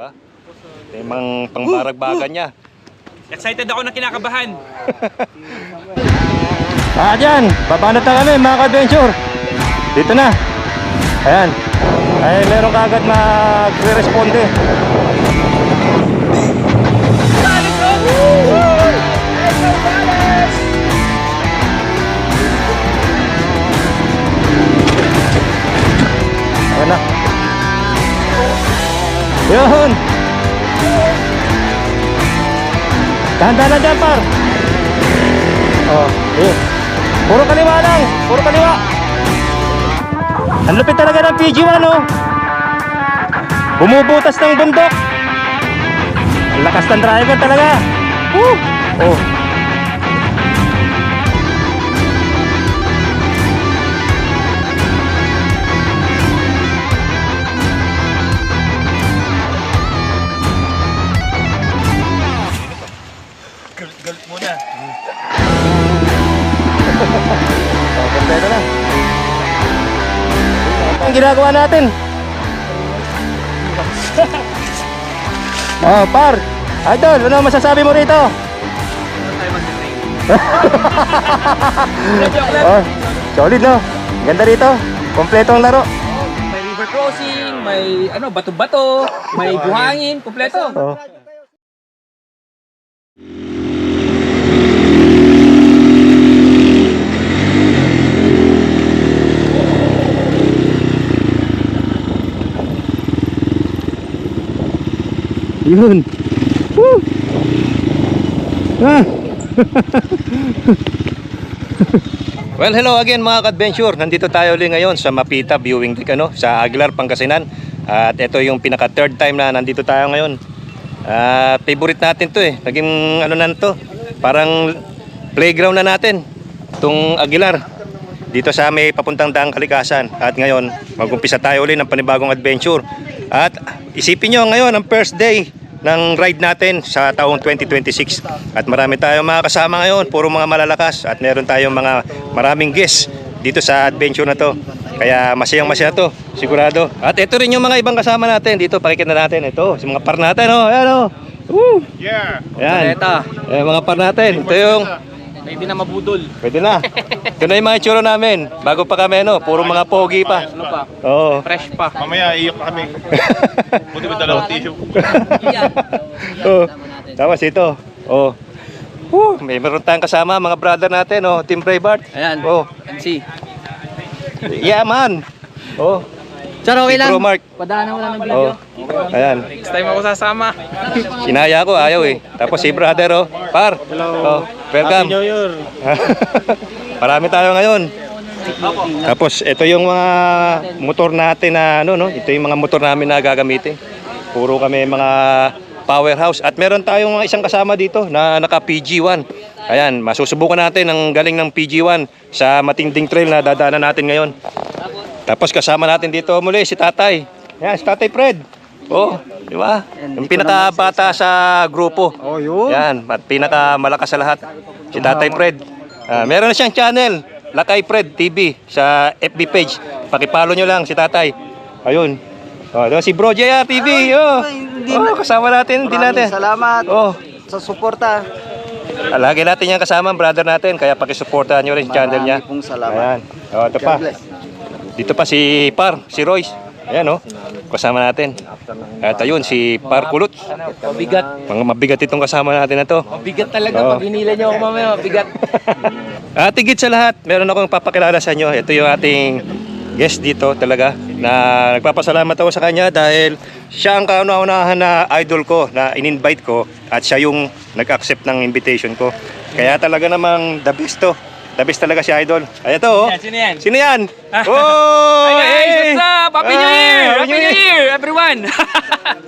ba? May mga pangbarag-bagan niya. Excited ako na kinakabahan. Dyan, babanat na kami mga ka-adventure. Dito na. Ayan. Ay, meron kagad mag-responde. Ayan na. Yun. Dahan-dahan dyan, par. Oh, puro kaliwa lang. Puro kaliwa. Ang lupit talaga ng PG1, oh. Bumubutas ng bundok. Ang lakas ng driver talaga. Oh. Galit muna. Kompleto na. Ang ginagawa natin. Par. Idol, ano masasabi mo rito? Solid, no? Ganda rito. Kompleto ang laro. May river crossing, may bato-bato, may buhangin, kompleto. Oh. Yun. Woo! Well, hello again mga ka-adventure. Nandito tayo ulit ngayon sa Mapita Viewing Deck, sa Aguilar, Pangasinan. At ito yung pinaka third time na nandito tayo ngayon. Favorite natin to eh. Naging na to. Parang playground na natin. Itong Aguilar. Dito sa may papuntang Daang Kalikasan. At ngayon, mag-umpisa tayo ulit ng panibagong adventure. At isipin nyo ngayon ang first day ng ride natin sa taong 2026. At marami tayong mga kasama ngayon, puro mga malalakas. At meron tayong maraming guests dito sa adventure na to. Kaya masayang-masaya to, sigurado. At ito rin yung mga ibang kasama natin dito, pakikita natin. Ito, si mga par natin, ayan o. Woo! Yeah. Ayan, mga par natin. Ito yung Pwede na mabudol. pwede na. Ito na yung mga itsura namin. Bago pa kami, puro mga pogi pa. Ano pa? Oo. Fresh pa. Mamaya iyak pa kami. Buti ba dalawang tissue? Oh. Tapos ito. Oh. May meron tayong kasama, mga brother natin, Team Braveheart. Ayan. Oh. MC. Yeah, man. Oh. Sir, okay Si Bro Mark. Padaanan mo lang ng Oh. Ayan. Next time ako sasama. Sinaya ko, ayaw eh. Tapos si brother, Par. Hello. Oh. Welcome. Happy New Year. Marami tayo ngayon. Tapos ito yung mga motor natin na ito yung mga motor namin na gagamitin. Puro kami mga powerhouse. At meron tayong isang kasama dito na naka PG1. Ayan, masusubukan natin ang galing ng PG1 sa matinding trail na dadaanan natin ngayon. Tapos kasama natin dito muli si Tatay. Yan, si Tatay Fred. Oh, di ba? Yung pinakabata sa grupo. Oh, yun. Yan, at pinakamalakas sa lahat. Si Tatay Fred. Meron na siyang channel, Lakay Fred TV sa FB page. Pakipalo nyo lang si Tatay. Ayun. Oh, si Bro JR TV. Kasama natin, hindi natin. Salamat Oh, sa suporta. lagi natin yung kasama, brother natin. Kaya pakisuportahan nyo rin yung channel niya. Marami pong salamat. Ayan. Oh, ito pa. God bless. Dito pa si Par, si Royce. Ayan kasama natin. At ayun, si Par Kulot. Mabigat. Mga mabigat itong kasama natin na to. Mabigat talaga. Oo. Pag hinila niyo ako mamaya, mabigat. At higit sa lahat, meron akong papakilala sa inyo. Ito yung ating guest dito talaga na nagpapasalamat ako sa kanya dahil siya ang kauna-unahan na idol ko na in-invite ko at siya yung nag-accept ng invitation ko. Kaya talaga namang the best to. The best talaga si Idol. Ay, ito Sino yan? Sino yan? Oh! Hi guys, what's up? Happy New Year! Happy New Year, everyone!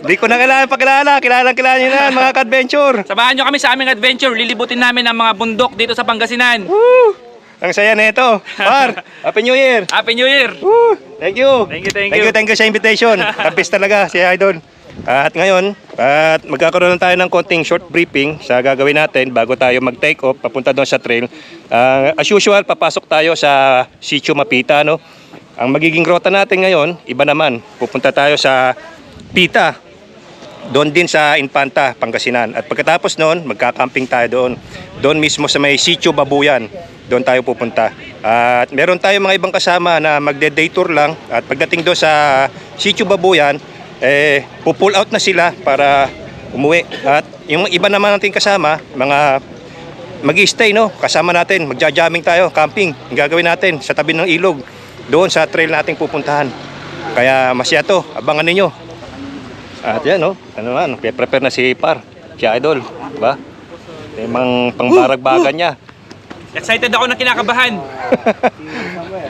Di ko na kailangan pakilala. Kilala nyo na mga ka-adventure. Samahan nyo kami sa aming adventure. Lilibutin namin ang mga bundok dito sa Pangasinan. Woo! Ang saya na ito. Par, Happy New Year. Happy New Year! Woo! Thank you. Thank you. Thank you sa invitation. The best talaga si Idol. At ngayon, magkakaroon tayo ng konting short briefing sa gagawin natin bago tayo mag-take off papunta doon sa trail. As usual, papasok tayo sa Sitio Mapita, Ang magiging rota natin ngayon, iba naman. Pupunta tayo sa Pita. doon din sa Infanta, Pangasinan. At pagkatapos noon, magkakamping tayo doon. Doon mismo sa may Sitio Babuyan. Doon tayo pupunta. At meron tayo mga ibang kasama na magde-day tour lang. At pagdating doon sa Sitio Babuyan, pull out na sila para umuwi. At yung iba naman natin kasama, mga mag-i-stay, no? Kasama natin, magja-jamming tayo, camping. Ang gagawin natin sa tabi ng ilog. Doon sa trail nating pupuntahan. Kaya masya to, abangan ninyo. At yan, no? Ano naman, prepare na si Par, si Idol, diba? May mga pangbaragbagan niya. Excited ako na kinakabahan.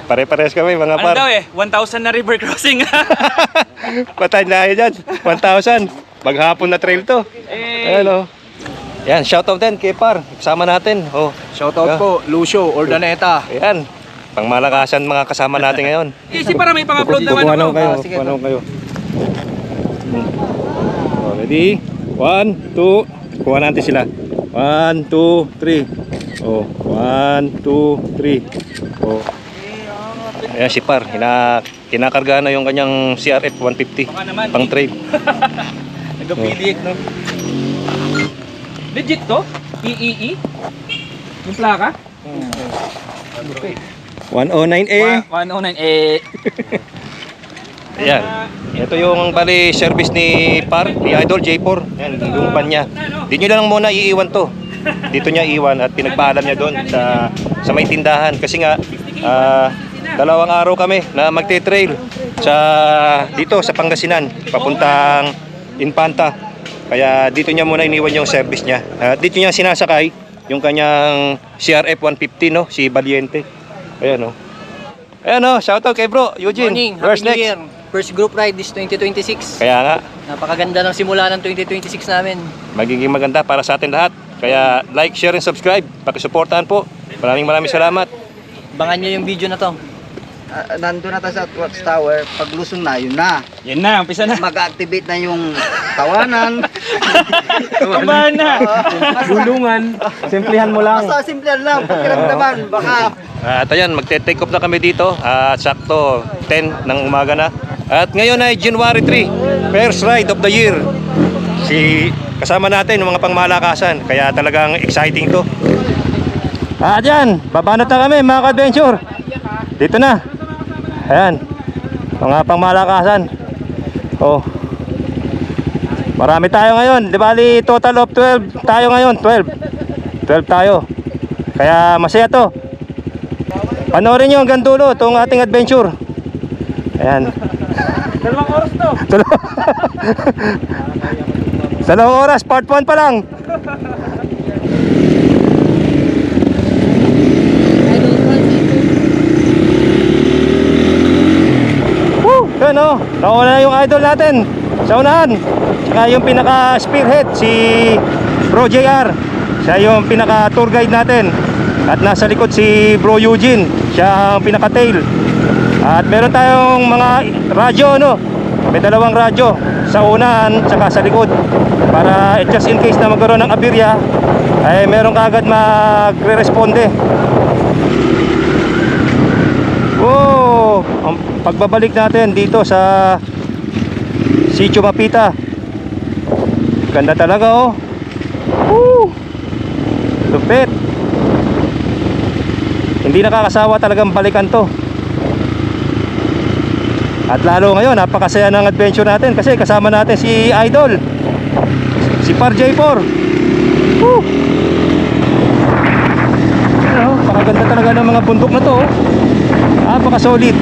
Pare-pares kami, mga Ano Par. daw 1,000 na river crossing. Patay na kayo dyan, 1,000. Maghapon na trail to. Ayan, no? Yan, shoutout din kay Par, kasama natin. Oh, Shoutout po, Lucio Ordaneta. ayan, pangmalakasan mga kasama natin ngayon. Easy para may pang-upload naman Kukuha ako. kayo, sige, kukuha kayo. Oh, ready? 1, 2. Kuha natin sila. 1, 2, 3. Oh, 1, 2, 3. Oh. Ayan si Par, kinakarga na yung kanyang CRF 150 Baka naman. pang trail. Nag-affiliate, no? Legit to? EEE? Yung plaka? 109A. 109. Ayan. Ito yung bali service ni Par, ni Idol J4. Ayan, yung van niya. Di nyo lang muna iiwan to. Dito niya iwan at pinagpaalam niya doon sa may tindahan. Kasi nga, 2 araw kami na magte-trail dito sa Pangasinan, papuntang Infanta. Kaya dito niya muna iniwan yung service niya. Dito niya sinasakay yung kanyang CRF 150, no? Si Valiente. Ayan, no? Ayan, no? Shoutout kay bro, Eugene. Morning, Where's Happy New next? Year. First group ride is 2026. Kaya nga, Napakaganda ng simula ng 2026 namin. magiging maganda para sa atin lahat. Kaya like, share, and subscribe. Pakisuportahan po. Maraming salamat. Abangan nyo yung video na to. Nandun na tayo sa Watchtower, paglusong na, yun na. Yan na, umpisa na. Mag-activate na yung tawanan. Kabahan na. Bulungan. Simplihan mo lang. Basta simple lang, pakiramdaman, baka At ayan, magte-take off na kami dito. Sakto, 10 ng umaga na. At ngayon ay January 3, first ride of the year. Kasama natin yung mga pangmalakasan. Kaya talagang exciting to. At yan, babanat na kami mga ka-adventure. Dito na. Ayan, mga pangmalakasan. Oh, marami tayo ngayon. Di bali, total of 12 tayo ngayon. 12 tayo. Kaya masaya to. Panoorin nyo hanggang dulo itong ating adventure. Ayan. 2 oras to. 2 oras, part 1 pa lang. Woo! Yun o, nauna na yung idol natin sa unahan. Saka yung pinaka spearhead, si Bro JR. Siya yung pinaka tour guide natin. At nasa likod si Bro Eugene, siya ang pinaka tail. At meron tayong mga radyo, no? May 2 radyo sa unahan saka sa likod. Para just in case na magkaroon ng aberya, ay meron kaagad magre-responde. Wow! Ang pagbabalik natin dito sa Sitio Mapita. Ganda talaga, oh. Woo! Lupit. Hindi nakakasawa talagang balikan to. At lalo ngayon, napakasaya ng adventure natin kasi kasama natin si Idol, si Par J4. Woo! Napakaganda talaga ng mga bundok na to, oh. Napaka-solid.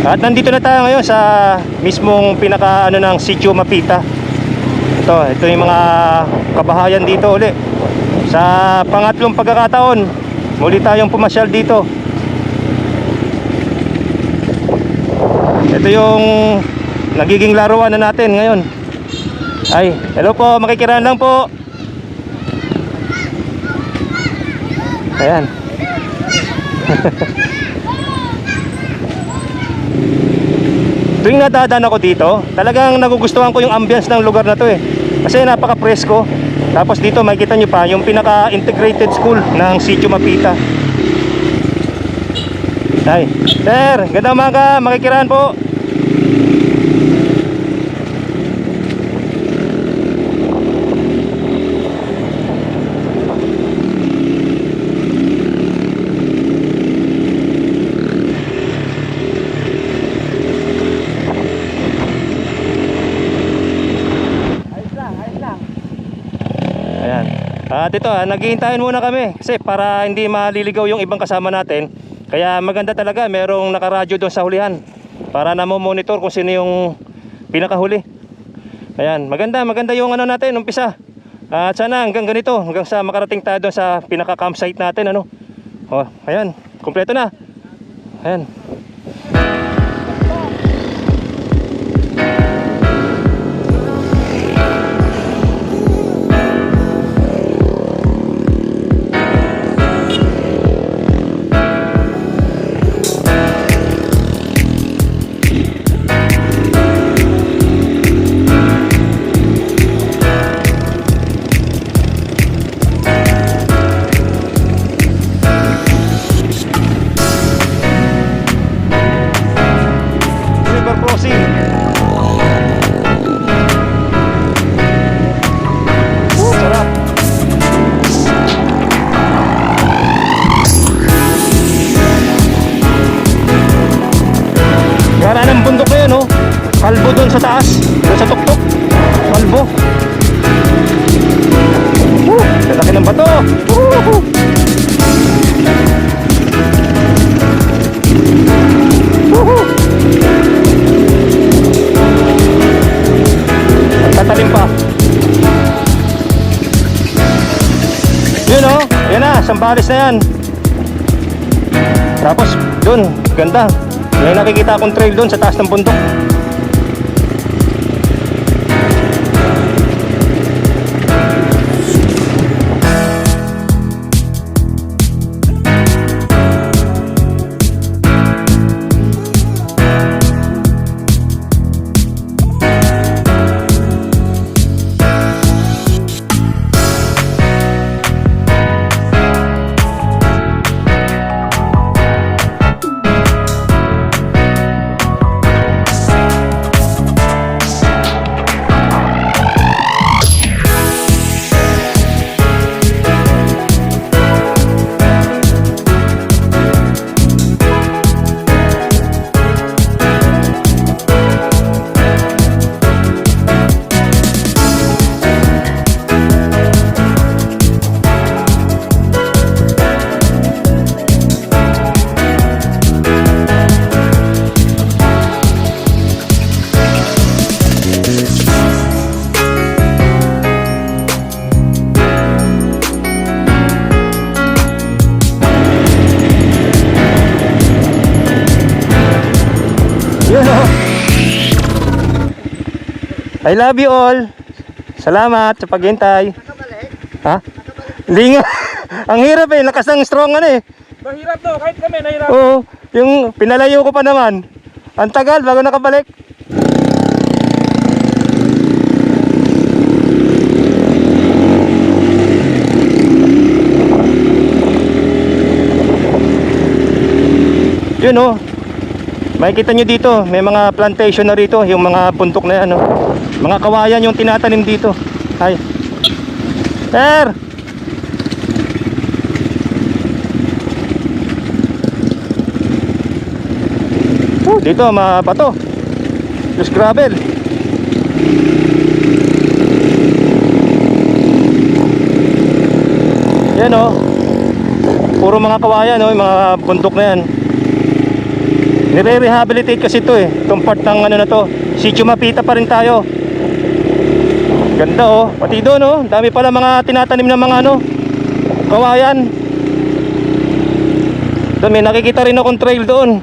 At nandito na tayo ngayon sa mismong pinaka ng Sitio Mapita. Ito yung mga kabahayan dito uli. Sa pangatlong pagkakataon, muli tayong pumasyal dito. Ito yung nagiging laruan na natin ngayon. Ay, hello po, makikiraan lang po. Ayan. Tuwing nadadaan ako dito, talagang nagugustuhan ko yung ambience ng lugar na to eh. Kasi napaka-presko. Tapos dito makikita nyo pa yung pinaka-integrated school ng Sitio Mapita. Ay, sir, gandang umaga, makikiraan po. Ayan. At ito, naghihintayin muna kami kasi para hindi maliligaw yung ibang kasama natin. Kaya maganda talaga, merong nakaradyo doon sa hulihan para namomonitor kung sino yung pinakahuli. Ayan, maganda yung ano natin, umpisa. At sana hanggang ganito, hanggang sa makarating tayo doon sa pinaka-campsite natin, ano. Oh, ayan, kumpleto na. Ayan. River crossing. Sarap. Gara ng bundok na yun, oh. Kalbo doon sa taas, doon sa tuktok. Kalbo. Lalaki ng bato. Tatalim pa. Yun, oh. Yan na, Sambales na yan. Tapos doon, ganda. May nakikita akong trail doon sa taas ng bundok. Yun, oh. I love you all. Salamat sa paghintay. Ha? Hindi nga. Ang hirap eh. Lakas ng strong ano eh. Mahirap to, kahit kami nahirap. Oo. Yung pinalayo ko pa naman. Ang tagal bago nakabalik. Yun, oh. Makikita nyo dito, may mga plantation na rito, yung mga bundok na yan, no? Mga kawayan yung tinatanim dito. Ay. Sir! Dito, mga bato. Just gravel. Yan, oh. Puro mga kawayan, no? Yung mga bundok na yan. Nire-rehabilitate kasi ito eh. Itong part ng ano na to. Sitio Mapita pa rin tayo. Ganda, oh. Pati doon, oh. Dami pala mga tinatanim na mga ano, kawayan. Doon may nakikita rin akong trail doon.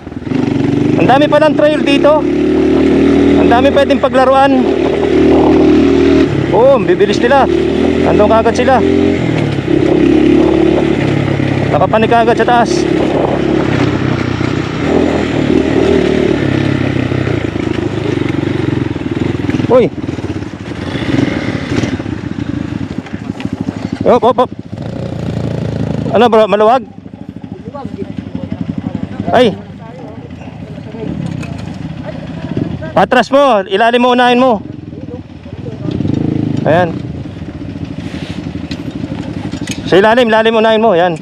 Ang dami palang trail dito. Ang dami pwedeng paglaruan. Oo, bibilis nila. Nandun kagad sila. Nakapanik kagad sa taas. Uy. Op, op, op. Ano bro, maluwag? Ay. Patras mo, ilalim mo, unahin mo. Ayan. Sa ilalim, unahin mo, ayan.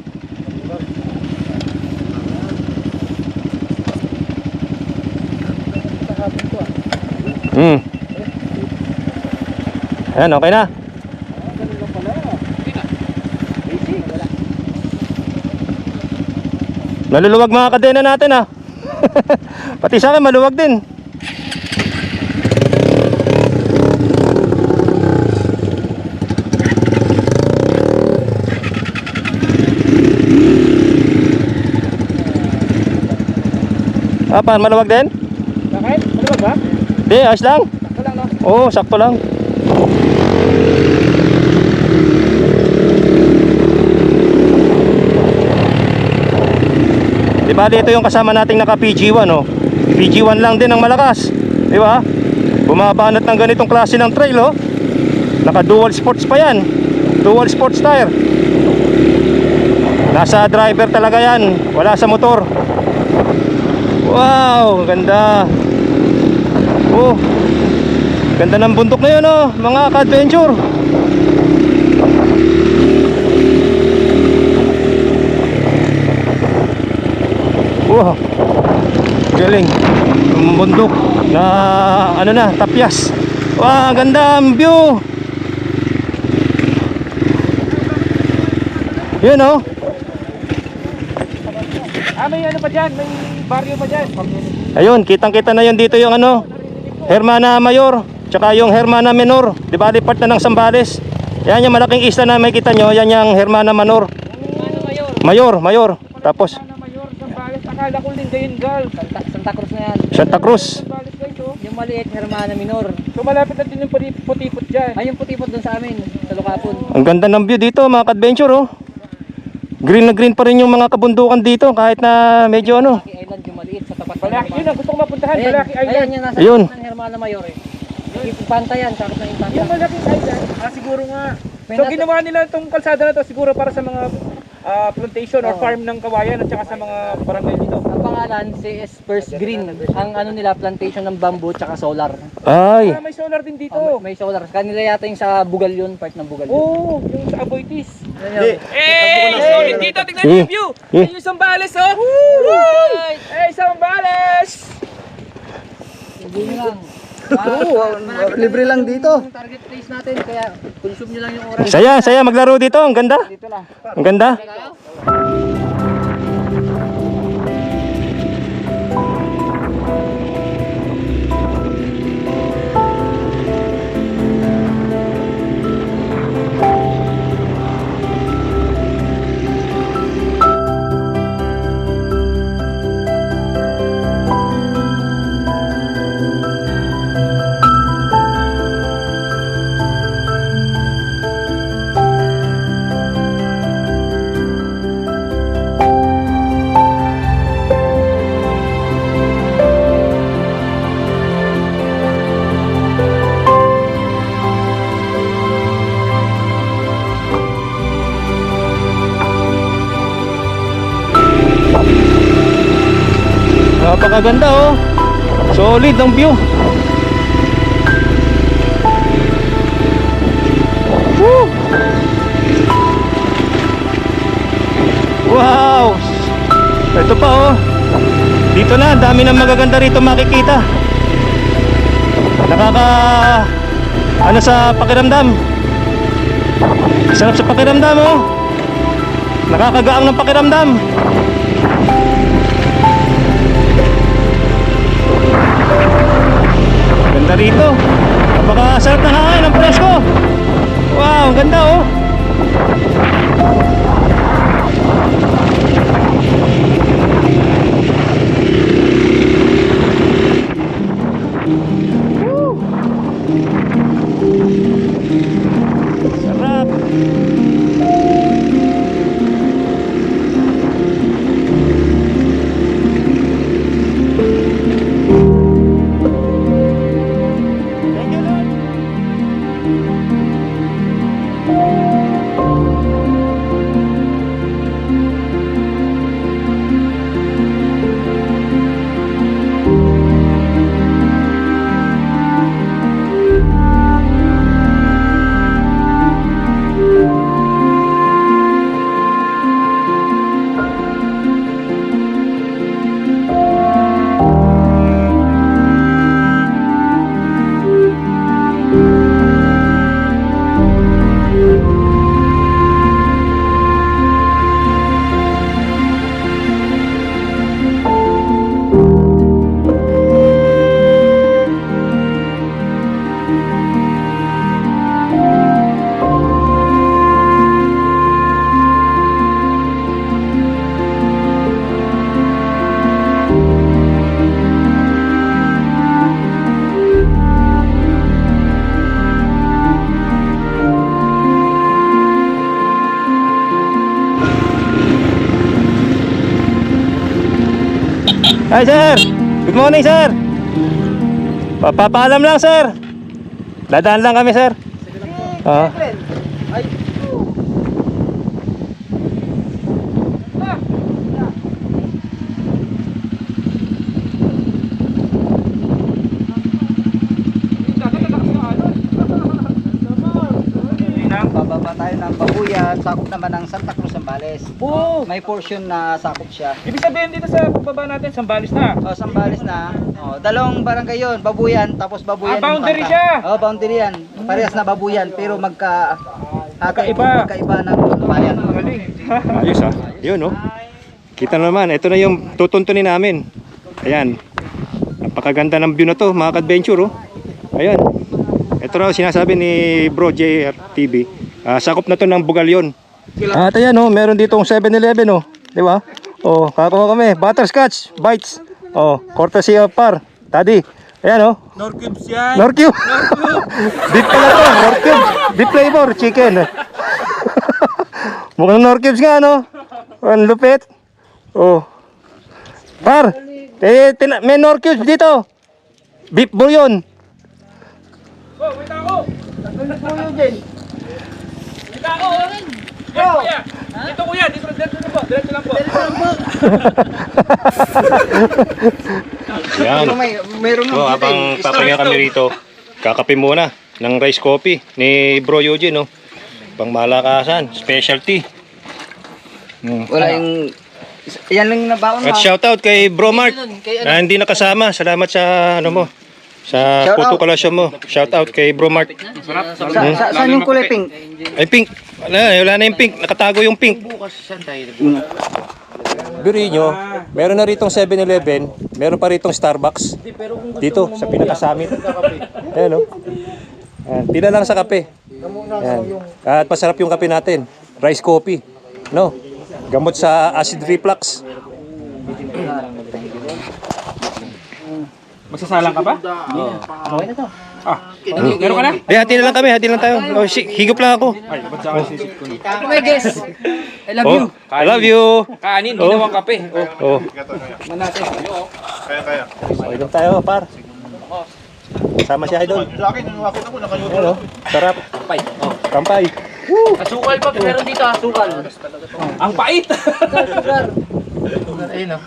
Ayan, okay na. Naluluwag mga kadena natin ah. Pati sa akin maluwag din. Apa, maluwag din? Bakit? Maluwag ba? Di, ayos lang. Sakto lang, no? Oo, sakto lang. Di ba, ito yung kasama nating naka PG1 oh. PG1 lang din ang malakas. Di ba? Bumabanat ng ganitong klase ng trail oh. Naka dual sports pa yan. Dual sports tire. Nasa driver talaga yan. Wala sa motor. Wow, ganda. Oh. Ganda ng bundok na yun oh, mga ka-adventure. Wow. Galing. Yung bundok na ano na, tapyas. Wow, ganda ang view. Yun oh. May ano pa dyan? May barrio pa dyan? Ayun, kitang-kita na yun dito yung ano, Hermana Mayor, tsaka yung Hermana Menor. Di ba, part na ng Zambales. Yan yung malaking isla na makikita nyo, yan yung Hermana Menor. Mayor. Tapos Mayor, Zambales. Akala ko Lingayen Gal. Santa Cruz na yan. Santa Cruz. Zambales guys, oh. Yung maliit, Hermana Minor. So malapit na din yung puti-put dyan. Ay, yung puti-put doon sa amin, sa Lucapon. Ang ganda ng view dito mga ka-adventure oh. Green na green pa rin yung mga kabundukan dito kahit na medyo ano. Malaki Island yung maliit sa tapat ng Balaki, yun ang gusto kong mapuntahan. Ayan, Balaki Island. ayan yung nasa Ayun. tapat ng Hermana Mayor eh. Yung Impanta yan, sakot ng Impanta. Yung Malaking Island, siguro nga. May So nasa- ginawa nila itong kalsada na to siguro para sa mga plantation or farm ng kawayan at saka sa mga barangay dito. Ang pangalan, CS First Green. Ang ano nila, plantation ng bamboo tsaka solar. Ay. May solar din dito. Oh, may solar. Kanila yata yung sa Bugal yun, part ng Bugal yun. Oo, yung sa Aboitis. Yan yun. Solid dito, tingnan Eh, yung view. eh. Yung Zambales, oh. Zambales! Hindi nyo lang. Libre lang dito. Yung target place natin, kaya consume nyo lang yung oras. Saya maglaro dito, ang ganda. Dito lang. Ang ganda. Napakaganda oh. Solid ang view. Woo! Wow! Ito pa oh. Dito na, dami na magaganda rito makikita. Nakaka ano sa pakiramdam. Sarap sa pakiramdam oh. Nakakagaang ng pakiramdam. Ganda rito. Napakasarap ng hangin, ang presko. Wow, ang ganda oh. Woo! Sarap. Thank you, Lord. Hi sir! Good morning sir! Papaalam lang sir! Dadaan lang kami sir. Oo. Bababa tayo ng Babuyan, sakop naman ng Santa Cruz, Zambales. Oh, May portion na sakop siya. ibig sabihin dito sa pagbaba natin, Sambales na. O, Zambales na. O, dalawang barangay yun, Babuyan, tapos Babuyan. Ah, boundary Infanta. siya. O, boundary yan. Parehas na Babuyan, pero Magkaiba. magkaiba ng bayan. Galing. Ayos ah. Yun oh. Kita naman, ito na yung tutuntunin namin. Ayan. Napakaganda ng view na to, mga ka-adventure oh. Ayan. Ito na sinasabi ni Bro JRTV. Sakop na to ng Bugalyon. At ayan oh, meron ditong 7-Eleven oh. Di ba? Oh, kakakuha kami. Butterscotch, bites. Oh, courtesy of Par. Daddy. Ayan oh. Norcubes yan. Norcube. Beef pala to, Norcube. Beef flavor, chicken. Mukhang Norcubes nga no. Ang lupit. Oh. Par. May Norcubes dito. Beef bouillon. Oh, may tao. May tao. Yan, kuya. Dito kuya, dito lang po. Diretso lang po. Yan. Meron So, habang papahinga kami rito, kakape muna ng rice coffee ni Bro Eugene, no? Pang malakasan, specialty. Wala yung... Yan lang yung nabaon At mo. shoutout kay Bro Mark na hindi nakasama. Salamat sa ano mo, sa Shout photo out. collection mo. Shoutout kay Bro Mark. Saan yung kulay pink? Ay, pink. Wala na yung pink. Nakatago yung pink. Biri nyo, meron na ritong 7-Eleven, meron pa ritong Starbucks dito sa pinaka-summit. Ayan o. Tila lang sa kape. Ayan. At masarap yung kape natin. Rice coffee. No? Gamot sa acid reflux. Magsasalang ka pa? Okay na to. Meron ka na? Hati na lang kami, hati lang tayo. Oh, higop lang ako. Ay, ba't sa akin sisip ko? Okay guys, I love you. I love you. Kanin, ginawang kape. Oh. Oh. Kaya. Higop tayo, par. Sama si Idol. Sa akin, ako na po, nakayuto. Ano? Sarap. Kampay. Oh. Kampay. Asukal pa, meron dito asukal. Ang pait! Sugar. Ayun oh.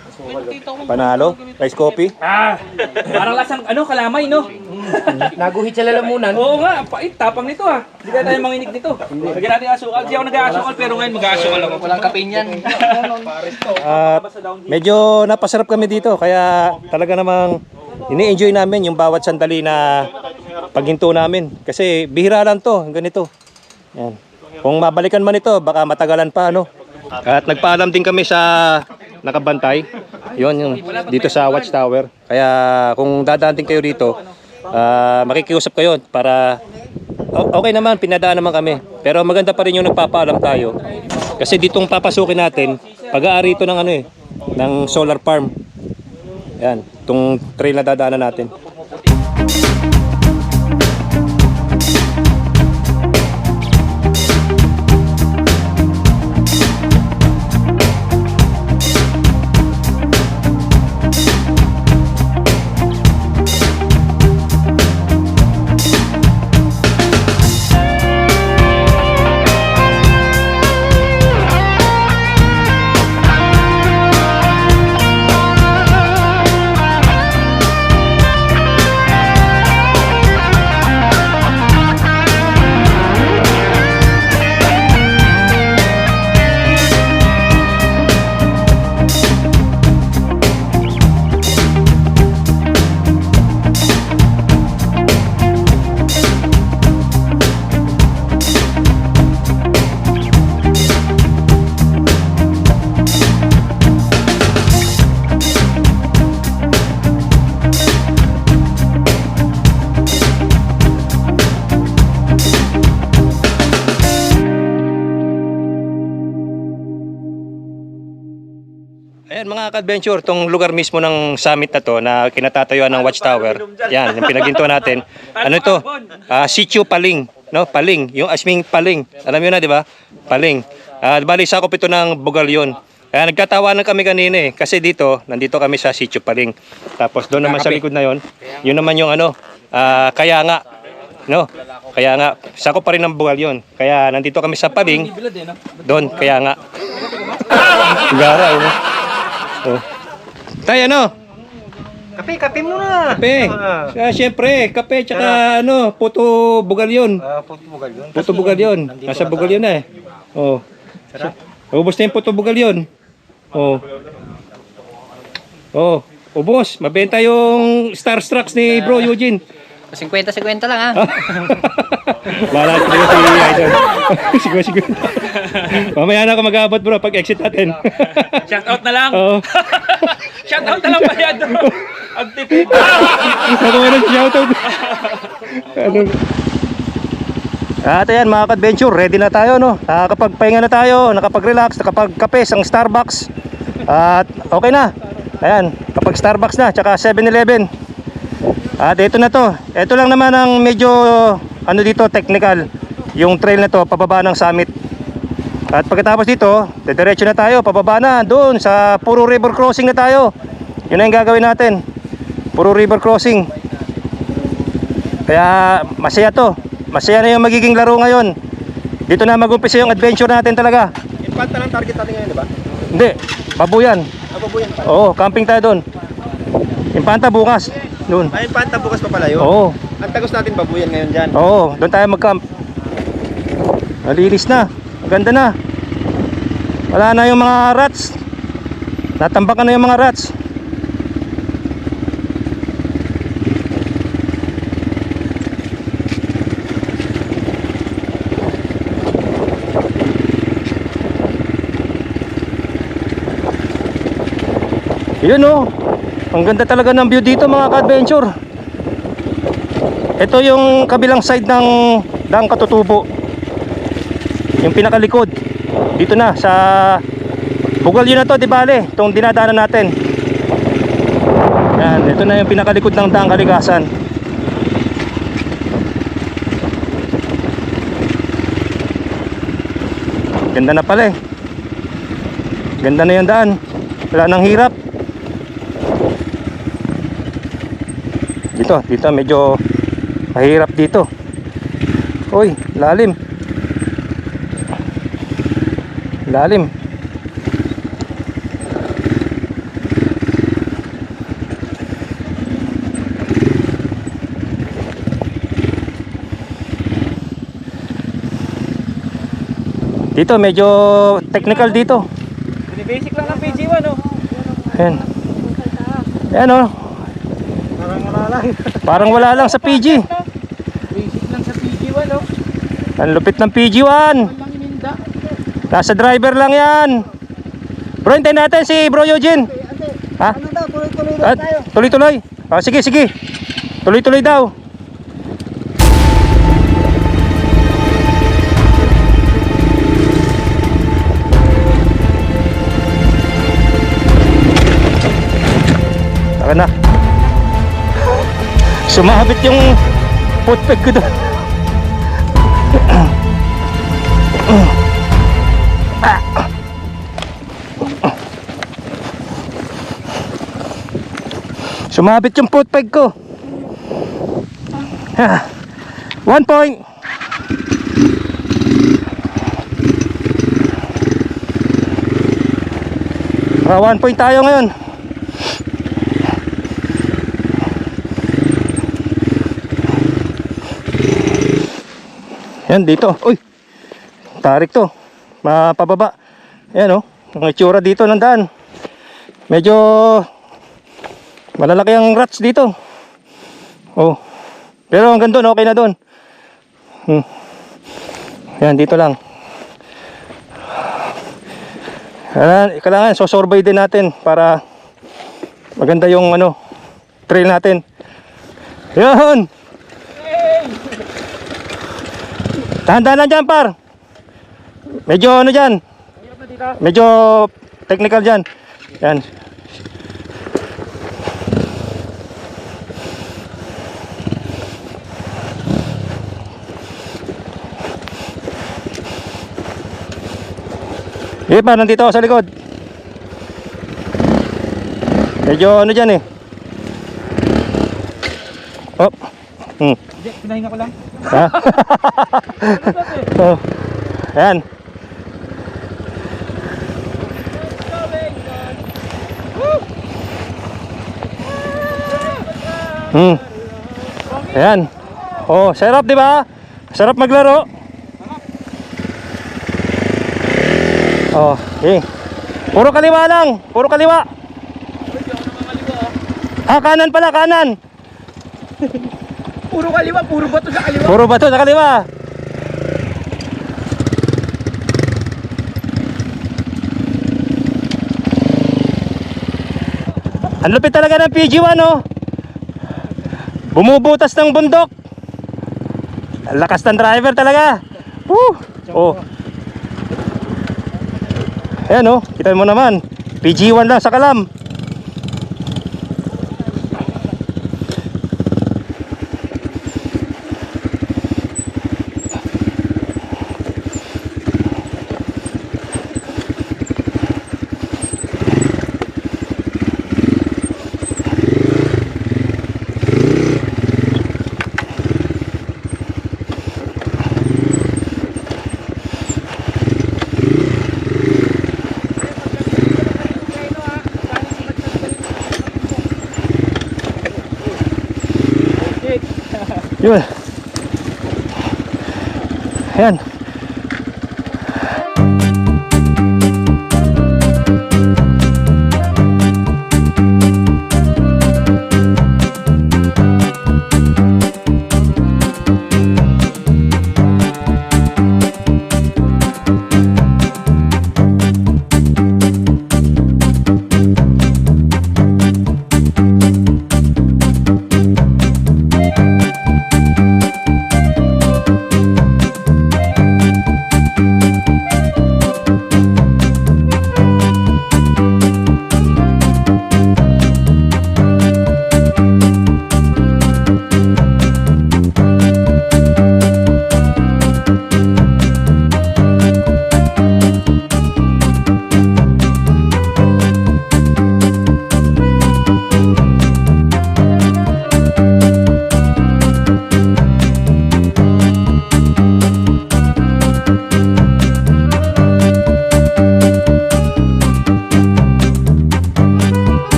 Panalo. Rice coffee. Parang lasang, kalamay, no? Naguhit sa lalamunan. Oo nga, ang pait. Tapang nito, Hindi kaya tayo manginig nito. Lagyan natin asukal. Hindi ako nag-aasukal, pero ngayon mag-aasukal ako. Walang kape niyan. Medyo napasarap kami dito. Kaya talaga namang ini-enjoy namin yung bawat sandali na paghinto namin. Kasi bihira lang to, ganito. Yan. Kung mabalikan man ito, baka matagalan pa, ano. At nagpaalam din kami sa nakabantay. Yon yung dito sa Watchtower. Kaya kung dadaan din kayo dito, makikiusap kayo para okay naman, pinadaan naman kami. Pero maganda pa rin yung nagpapaalam tayo. Kasi ditong papasukin natin, pag-aari ito ng ng solar farm. Yan, itong trail na dadaanan natin. Ayan mga ka-adventure, tong lugar mismo ng summit na to na kinatatayuan ng Watchtower. Yan, yung pinaginto natin. Ano ito? Sitio Paling, no? Paling, yung Asming Paling. Alam niyo na, di ba? Paling. Bali sakop ito ng Bugalyon. Kaya nagkatawanan kami kanina eh. Kasi dito, nandito kami sa Sitio Paling. Tapos doon naman sa likod na yon, yun naman yung ano, kaya nga. No? Kaya nga, sako pa rin ng bugal yun. Kaya nandito kami sa Paling. Doon, kaya nga. Gara, no? Oh. Tay, ano? Kape muna. Kape. Siyempre, kape tsaka ano, puto bugal yun. Puto bugal yun. Nasa bugal yun eh. Oh. Ubos na yung puto bugal yun. Oh. Oh, ubos. Mabenta yung Starstrucks ni Bro Eugene. 50-50 lang ha. Wala ko si Idol. Sige. Mamaya na ako mag-aabot bro pag exit natin. Shout out na lang. Oo. Shout out na lang pa yan. Ang tipid. Ako na si shoutout. Ano? At ayan mga ka-adventure, ready na tayo no. Nakakapagpahinga na tayo, nakapag-relax, nakapag-kape ang Starbucks. At okay na. Ayan, kapag Starbucks na, tsaka 7-Eleven. At ito na to. Ito lang naman ang medyo ano dito, technical. Yung trail na to, pababa ng summit. At pagkatapos dito, diretso na tayo, pababa na doon sa puro river crossing na tayo. Yun na yung gagawin natin. Puro river crossing. Kaya masaya to. Masaya na yung magiging laro ngayon. Dito na mag-umpisa yung adventure natin talaga. Impanta lang target natin ngayon, di ba? Hindi, Babuyan. Babuyan pa. Oo, camping tayo doon. Impanta bukas. Doon. Ay, Impanta bukas pa pala yun. Oo. Ang tagos natin Babuyan ngayon dyan. Oo, doon tayo mag-camp. Malinis na. Ganda na. Wala na yung mga rats. Natambakan na yung mga rats. Yun oh. Ang ganda talaga ng view dito mga ka-adventure. Ito yung kabilang side ng Daang Katutubo. Yung pinakalikod. Dito na sa Bugal yun na to, di bale. Itong dinadaanan natin. Yan, ito na yung pinakalikod ng Daang Kalikasan. Ganda na pala eh. Ganda na yung daan. Wala nang hirap. Dito medyo mahirap dito. Uy, lalim. Lalim. Dito medyo technical dito. Basic lang ng PG1 oh. Ayan. Ayan oh. Parang wala lang sa PG. Basic lang sa PG1 oh. Ang lupit ng PG1. Walang ininda. Nasa driver lang yan. Bro, hintayin natin si Bro Eugene. Ha? Ano daw, tuloy-tuloy daw tayo. Tuloy-tuloy. Sige. Tuloy-tuloy daw. Taka na. Sumabit yung footpeg ko doon. Sumabit yung footpeg ko. 1 point. Ah, 1 point tayo ngayon. Yan dito. Uy. Tarik to. Mapababa. Yan oh. Ang itsura dito ng daan. Medyo malalaki ang rats dito. Oh. Pero hanggang doon, okay na doon. Yan, dito lang. Kailangan sosorbay din natin para maganda yung ano, trail natin. Yan. Dahan-dahan dyan, par. Medyo ano dyan. Medyo technical dyan. Yan. Pa, nandito ako sa likod. Medyo ano dyan eh. Oh. Hindi, pinahinga ko lang. Ha? Oh. Ayan. Ayan. Oh, sarap 'di ba? Sarap maglaro. Oh, eh. Puro kaliwa lang, puro kaliwa. Ah, kanan pala, kanan. Puro kaliwa, puro bato sa kaliwa. Puro bato sa kaliwa. Ang lupit talaga ng PG1, oh. Bumubutas ng bundok. Ang lakas ng driver talaga. Woo! Oh. Ayan, oh. Kita mo naman. PG1 lang sa kalam. Yun. Ayan.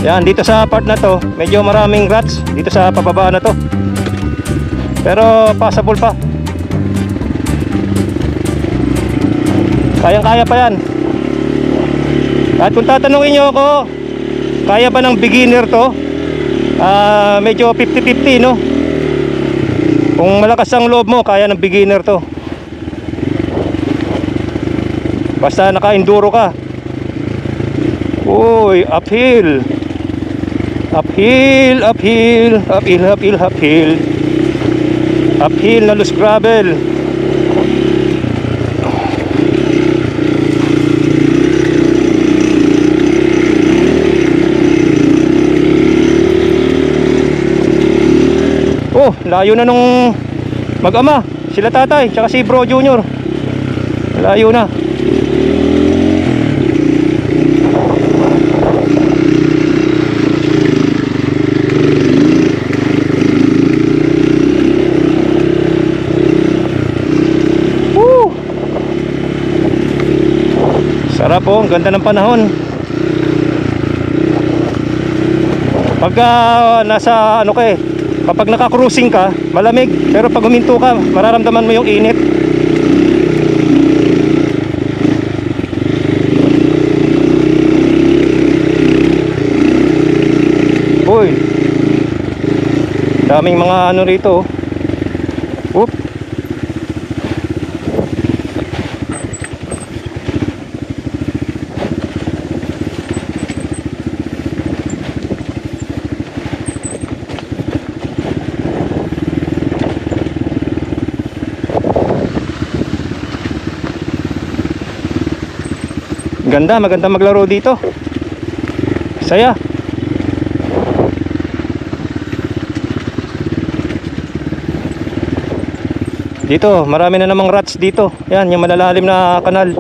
Yan, dito sa part na to, medyo maraming ruts dito sa pababa na to. Pero passable pa. Kayang-kaya pa yan. At kung tatanungin nyo ako, kaya ba ng beginner to? Medyo 50-50, no? Kung malakas ang loob mo, kaya ng beginner to. Basta naka-enduro ka. Uy, uphill. Uphill, uphill, uphill, uphill, uphill. Uphill na loose gravel. Oh, layo na nung mag-ama. Sila tatay, tsaka si Bro Junior. Layo na. Sarap po, ang ganda ng panahon. Pagka nasa ano ka kapag naka-cruising ka, malamig. Pero pag huminto ka, mararamdaman mo yung init. Uy, daming mga ano rito. Oop. Ganda, maganda maglaro dito. Saya. Dito, marami na namang ruts dito. Yan, yung malalalim na kanal.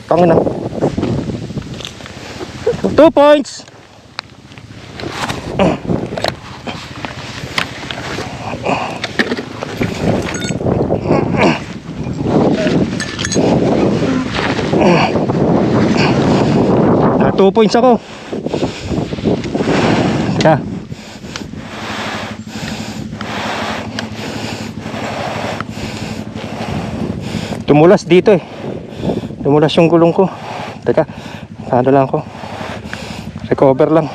Tangin na. 2 points. Na 2 points ako. Teka. Tumulas dito eh. Tumulas yung gulong ko. Teka, ano lang ako. Recover lang.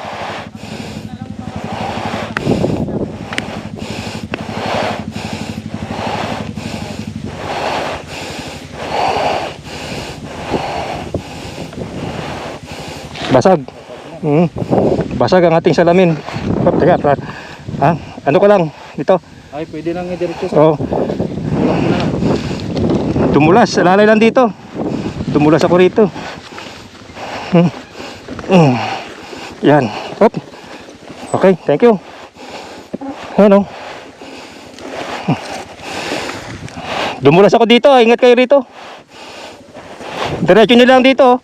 Basag. Basag ang ating salamin. Oh, teka, ano ko lang dito. Ay, pwede lang i-diretso sa Oh. Tumulas, lalay lang dito. Tumulas ako rito. Yan. Hop. Okay, thank you. Ano? Dumulas ako dito, ingat kayo rito. Diretso nyo lang dito.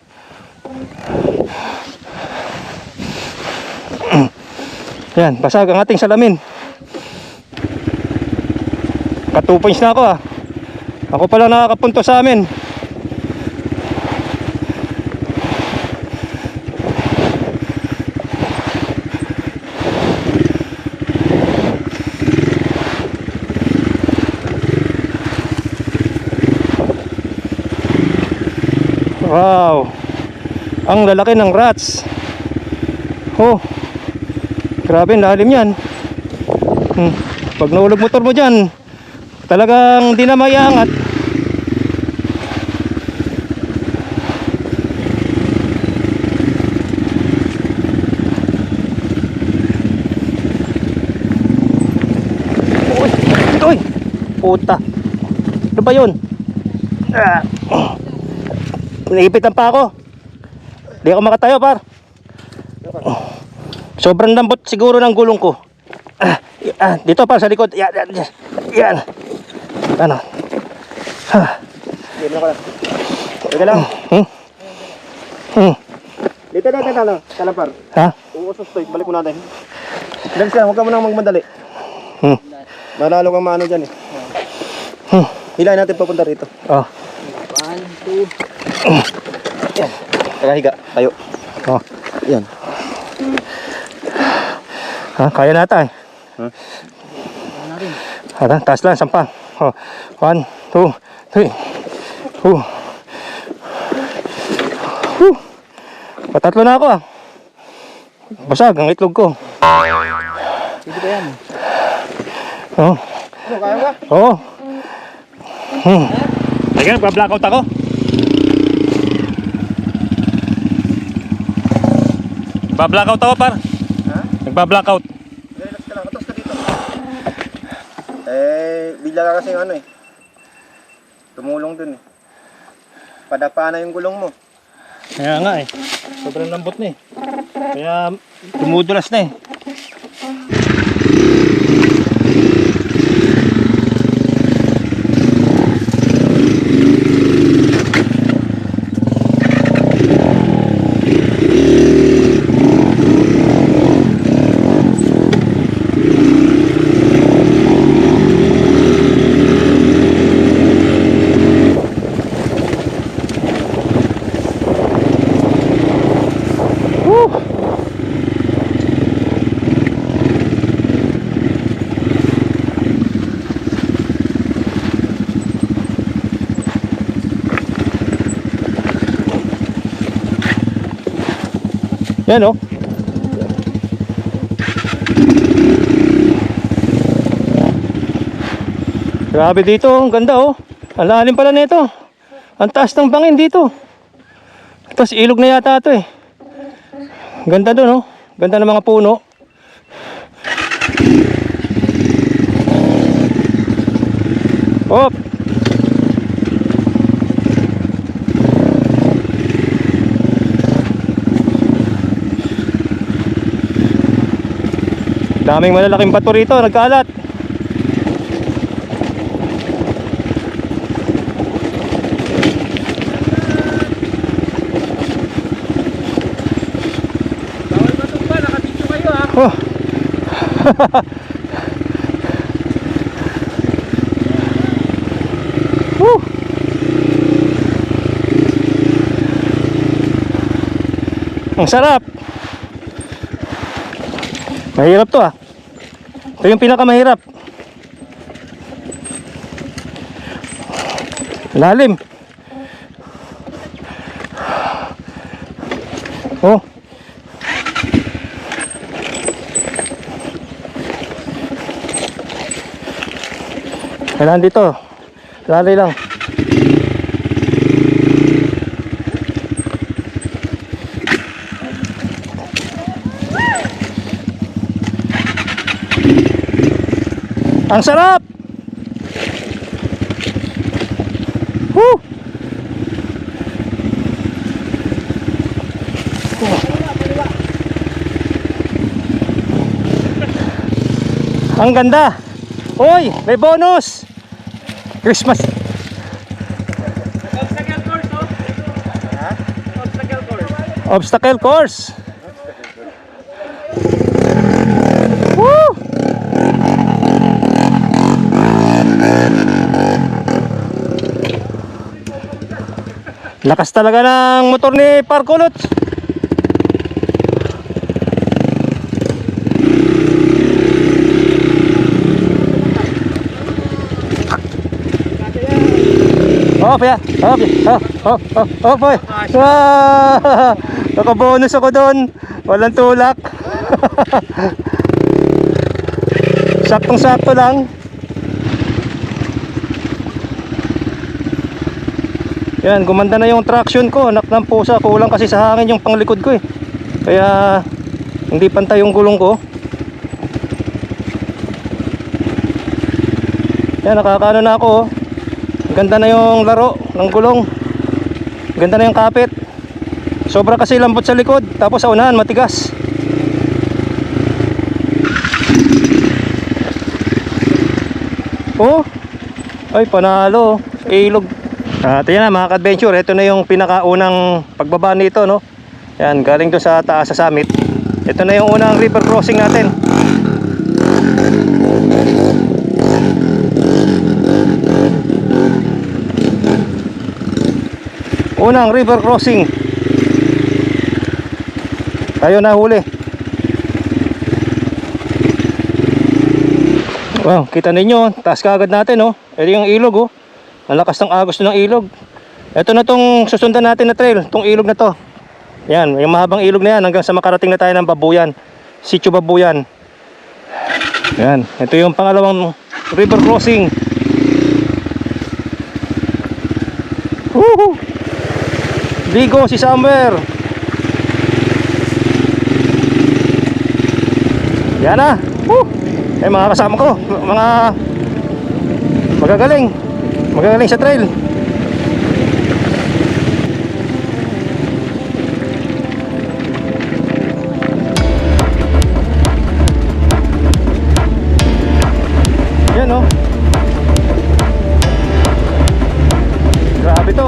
Yan, basag ang ating salamin. Ka 2 points na ako ah. Ako pala nakakapunto sa amin. Wow. Ang lalaki ng rats. Oh. Grabe, lalim yan. Pag nahulog motor mo dyan, talagang di na maiangat. Uy, uy, puta. Ano ba yun? Naipitan pa ako. Di ako makatayo, par. Sobrang lambot siguro ng gulong ko. Dito par sa likod. Yan. Yan. Ano? Dito ka lang. Teka lang. Dito lang. Kalapar. Ha? Uusos to. Balik mo natin. Dance ka. Huwag ka munang magmadali. Malalo kang maano dyan eh. Hilahin natin papunta rito. Oh. 1, 2. Teka, higa. Tayo. Oh. Yan. Ha, kaya nata eh. Hala, taas lang, sampang. Oh. 1, 2, 3. Patatlo na ako ah. Basag ang itlog ko. Sige ba yan? Oh. Ano, kaya ka? Oo. Teka, nagpa-blackout ako. Nagpa-blackout ako, par. Ha? Nagpa-blackout. Relax ka lang. Atos ka dito. Bigla ka kasi ano eh. Tumulong dun eh. Padapa na yung gulong mo. Kaya nga eh. Sobrang lambot na eh. Kaya tumudulas na eh. Yan o. Grabe dito, ang ganda oh. Ang lalim pala nito. Ang taas ng bangin dito. Tapos ilog na yata ito eh. Ganda doon oh. Ganda ng mga puno. Hop. Daming malalaking bato rito, nagkalat. Oh. Woo. Ang sarap. Mahirap to ah. Ito yung pinakamahirap. Lalim. Oh. Kailangan dito. Lalay lang. Ang sarap. Woo! Ang ganda. Hoy, may bonus. Christmas. Obstacle course, oh. Ha? Obstacle course. Obstacle course. Woo! Lakas talaga ng motor ni Parkolot. Oh, paya. Oh, boy. Nakabonus ako doon. Walang tulak. Saktong-sakto lang. Yan, gumanda na yung traction ko. Anak ng pusa, kulang kasi sa hangin yung panglikod ko eh. Kaya hindi pantay yung gulong ko. Yan, nakakaano na ako oh. Ganda na yung laro ng gulong. Ganda na yung kapit. Sobra kasi lambot sa likod. Tapos sa unahan matigas. Oh, ay panalo. Ilog. At yan na mga ka-adventure. Ito na yung pinakaunang pagbaba nito, no? Yan, galing doon sa taas sa summit. Ito na yung unang river crossing natin. Unang river crossing. Tayo na huli. Wow, kita ninyo, taas kaagad natin, oh. Ito yung ilog, oh. Ang lakas ng agos ng ilog. Ito na tong susundan natin na trail, tong ilog na to. Yan, yung mahabang ilog na yan hanggang sa makarating na tayo ng Babuyan, Sitio Babuyan. Yan, ito yung pangalawang river crossing. Woohoo! Ligo si somewhere. Yan na. Woo! Eh mga kasama ko, mga magagaling sa trail. Yan oh. Grabe to.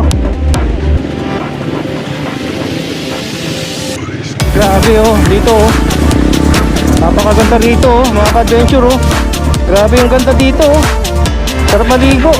Grabe oh, dito oh. Napakaganda dito oh, mga ka-adventure oh. Grabe yung ganda dito oh. Sarap maligo.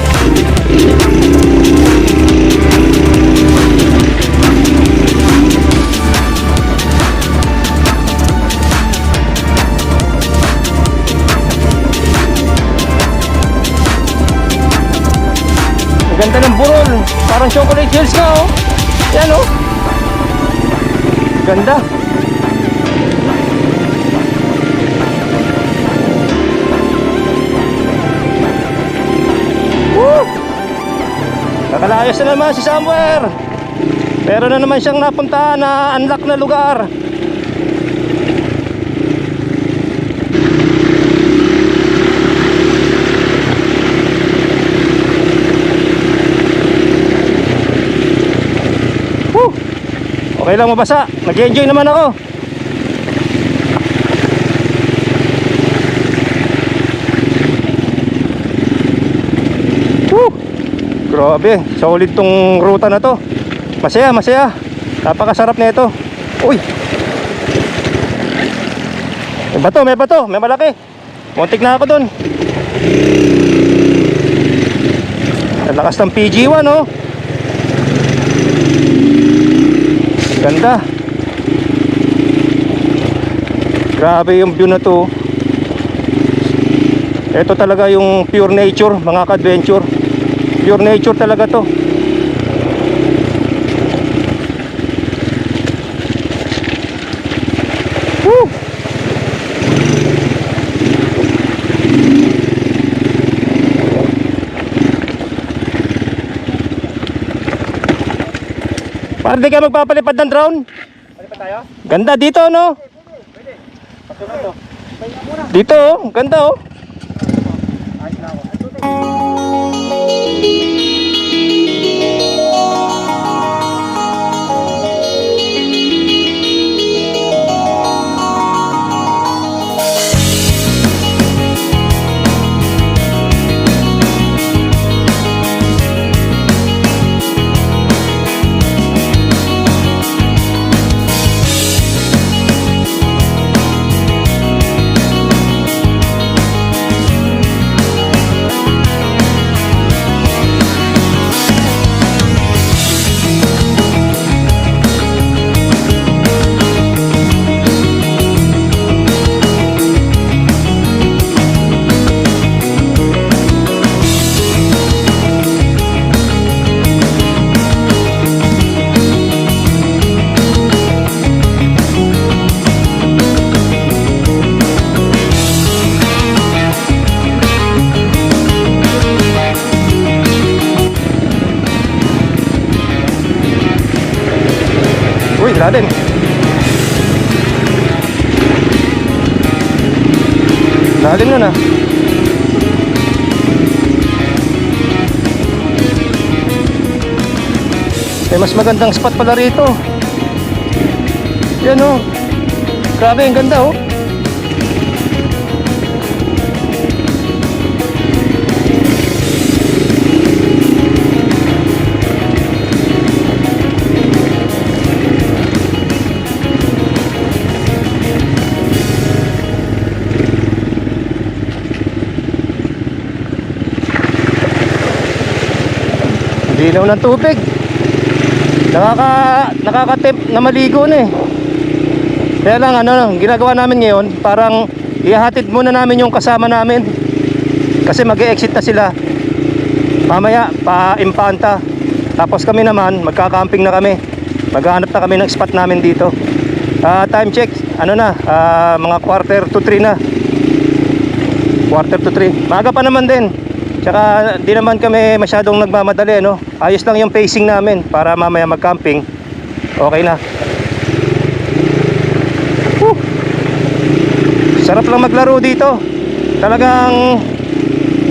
Ang ganda ng burol. Parang chocolate hills nga oh. Yan oh. Ganda. Woo! Nakalayos na naman si somewhere. Pero na naman siyang napuntahan na unlock na lugar. Woo! Okay lang mabasa. Nag-enjoy naman ako. Woo! Grabe, solid tong ruta na to. Masaya, masaya. Napakasarap na ito. Uy! May bato, may malaki. Muntik na ako dun. Ang lakas ng PG1, oh. Ganda. Grabe yung view na to. Ito talaga yung pure nature, mga ka-adventure. Pure nature talaga to. Woo! Parang di ka magpapalipad ng drone. Palipat tayo? Ganda dito, no? Pasunod to. Dito, oh. Ganda, oh. Uy, lalim. Lalim nun, ah. Mas magandang spot pala rito. Yan, oh. Grabe, ang ganda, oh. Linaw ng tubig. Nakaka-tempt na maligo na, eh. Kaya lang, ginagawa namin ngayon, parang ihahatid muna namin yung kasama namin. Kasi mag-e-exit na sila. Mamaya, pa-impanta. Tapos kami naman, magka-camping na kami. Maghahanap na kami ng spot namin dito. Time check, mga 2:45 na. 2:45. Maaga pa naman din. Tsaka di naman kami masyadong nagmamadali, no? Ayos lang yung pacing namin para mamaya mag-camping. Okay na. Sarap lang maglaro dito. Talagang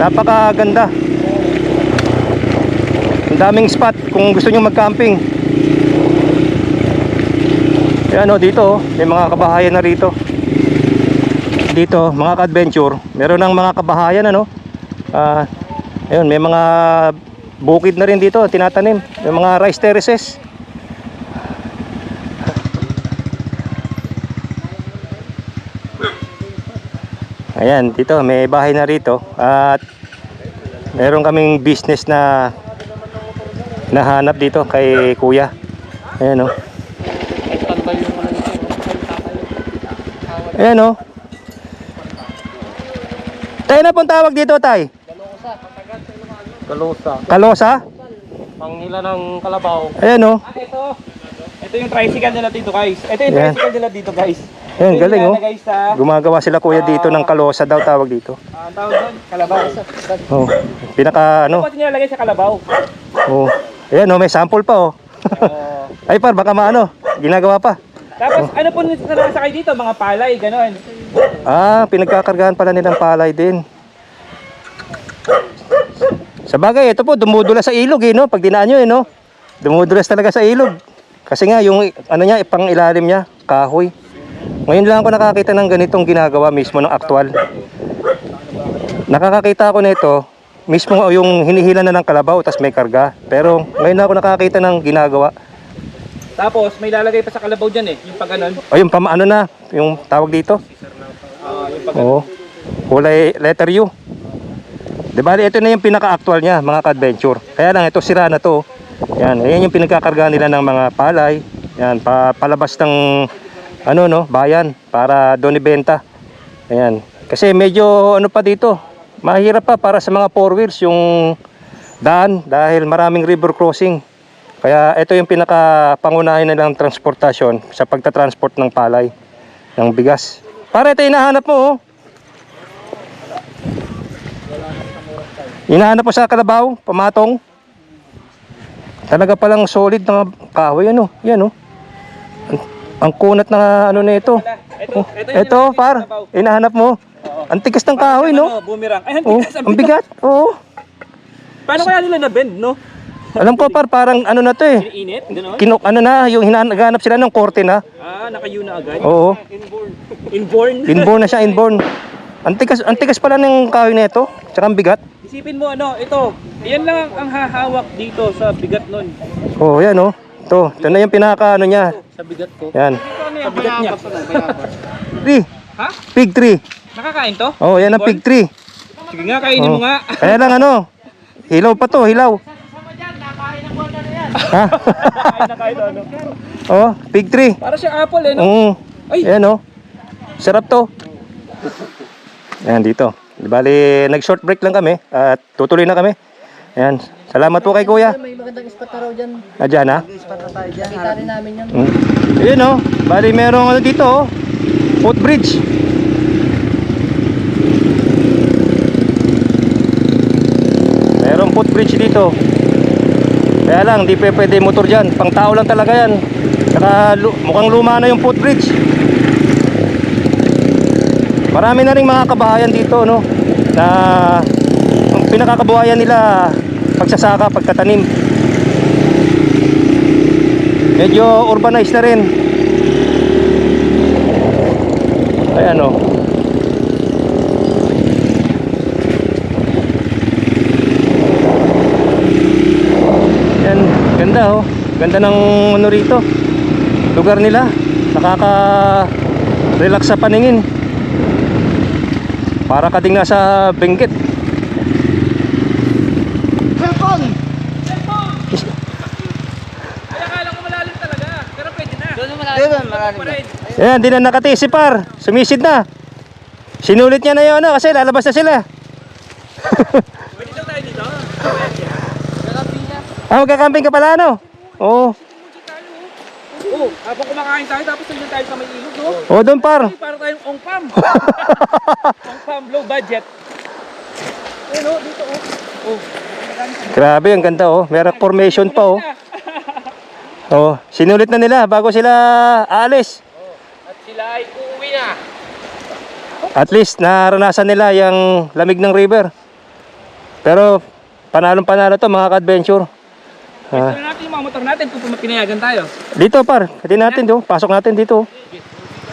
napakaganda. Ang daming spot kung gusto nyo mag-camping. Yan, dito, may mga kabahayan na rito. Dito, mga ka-adventure, meron ng mga kabahayan, ayun, may mga bukid na rin dito, tinatanim. May mga rice terraces. Ayan, dito may bahay na rito. At meron kaming business na nahanap dito kay kuya. Ayan, oh. Ayan, oh. Tayo na pong tawag dito, tay. Kalosa. Kalosa? Panghila ng kalabaw. Ayan, oh. Ito yung tricycle nila dito, guys. Ito yung Yan. tricycle nila dito, guys. Ayan, Ito yung galing, oh. nilalagay sa, Gumagawa sila kuya dito ng kalosa daw tawag dito. ang tawag doon, kalabaw. Oh, pinaka Ito nilalagay sa kalabaw. Oh. Ayan, oh, may sample pa, oh. Ay, baka ginagawa pa. Tapos, ano po nakasakay dito? Mga palay, gano'n. Pinagkakargahan pala nilang palay din. Sa bagay, ito po, dumudulas sa ilog, eh, no? Pag dinaan nyo, eh, no? Dumudulas talaga sa ilog. Kasi nga, yung, pang ilalim niya, kahoy. Ngayon lang ako nakakita ng ganitong ginagawa mismo ng aktual. Nakakakita ako nito, mismo yung hinihila na ng kalabaw, tas may karga. Pero, ngayon lang ako nakakita ng ginagawa. Tapos, may lalagay pa sa kalabaw dyan, eh. Yung pag ganon. O yung yung tawag dito? yung pag Oo. Kulay letter U. Di ba, ito na yung pinaka-actual niya, mga ka-adventure. Kaya lang, ito sira na to. Yan, ayan yung pinagkakarga nila ng mga palay. Yan, palabas ng ano no, bayan para doon ibenta. Ayan. Kasi medyo ano pa dito, mahirap pa para sa mga four wheels yung daan dahil maraming river crossing. Kaya ito yung pinaka-pangunahin nilang transportasyon sa pagta-transport ng palay, ng bigas. Para ito hinahanap mo, oh. Hinahanap mo sa kalabaw, pamatong. Talaga palang solid na kahoy, ano? Yan, oh. Ang kunat na ano na ito. Ito, par, hinahanap mo. Ang tigas ng kahoy, no? Boomerang. Ay, Oh, ang bigat. Oo. Paano kaya nila na-bend, no? Alam ko, par, parang ano na to eh. Init, gano'n? Ano na, yung hinahanap sila ng korte na. Ah, naka-U na agad? Oo. Inborn. Inborn na siya, inborn. Ang tigas pala ng kahoy na ito. Tsaka ang bigat. Isipin mo, ano, ito. Yan lang ang hahawak dito sa bigat nun. Oh, yan oh. Ito na yung pinaka ano niya. Sa bigat ko. Yan. Ano yung bigat niya? Tree. Ha? Pig tree. Nakakain to? Oh, yan ang pig tree. Sige nga, kainin mo nga. Kaya lang ano. Hilaw pa to, hilaw. Ha? Kain na kain ano. Oh, pig tree. Para siyang apple eh, no? Ay! Ayan oh. Sarap to. Ayan dito. Bali, nag-short break lang kami at tutuloy na kami. Ayan. Salamat po kay Kuya. May magandang spot na raw dyan. Diyan ha. Spot na tayo dyan. Kita rin namin yan. Ayan oh. Bali, merong ano dito oh. Footbridge. Merong footbridge dito. Kaya lang, di pwede motor dyan. Pang tao lang talaga yan. Saka mukhang luma na yung footbridge. Marami na rin mga kabahayan dito, no? Na ang pinakakabuhayan nila pagsasaka, pagtatanim. Medyo urbanized na rin. Ayan, oh. Yan, ganda oh. Ganda ng ano rito. Lugar nila. Nakaka-relax sa paningin. Para ka ding nasa Benguet. Ay, akala ko malalim talaga. Pero pwede na. Doon malalim. Malalim. Ayan, di na nakatisi par. Sumisid na. Sinulit niya na yun, ano, kasi lalabas na sila. Pwede lang tayo dito. Ah, magkakamping ka pala, ano? Oo. Oo, habang kumakain tayo, tapos tingnan tayo sa may ilog, no? Oo, doon par. Ay, para tayong ongpam. Ongpam, low budget. Ayun, oh, dito, oh. Oh. Grabe, ang ganda, oh. Meron formation pa, oh. Oh, sinulit na nila bago sila aalis. At sila ay uuwi na. At least, naranasan nila yung lamig ng river. Pero, panalong-panalo to, mga ka-adventure. Pwede natin yung mga motor natin kung pinayagan tayo. Dito par, pwede natin do. Pasok natin dito.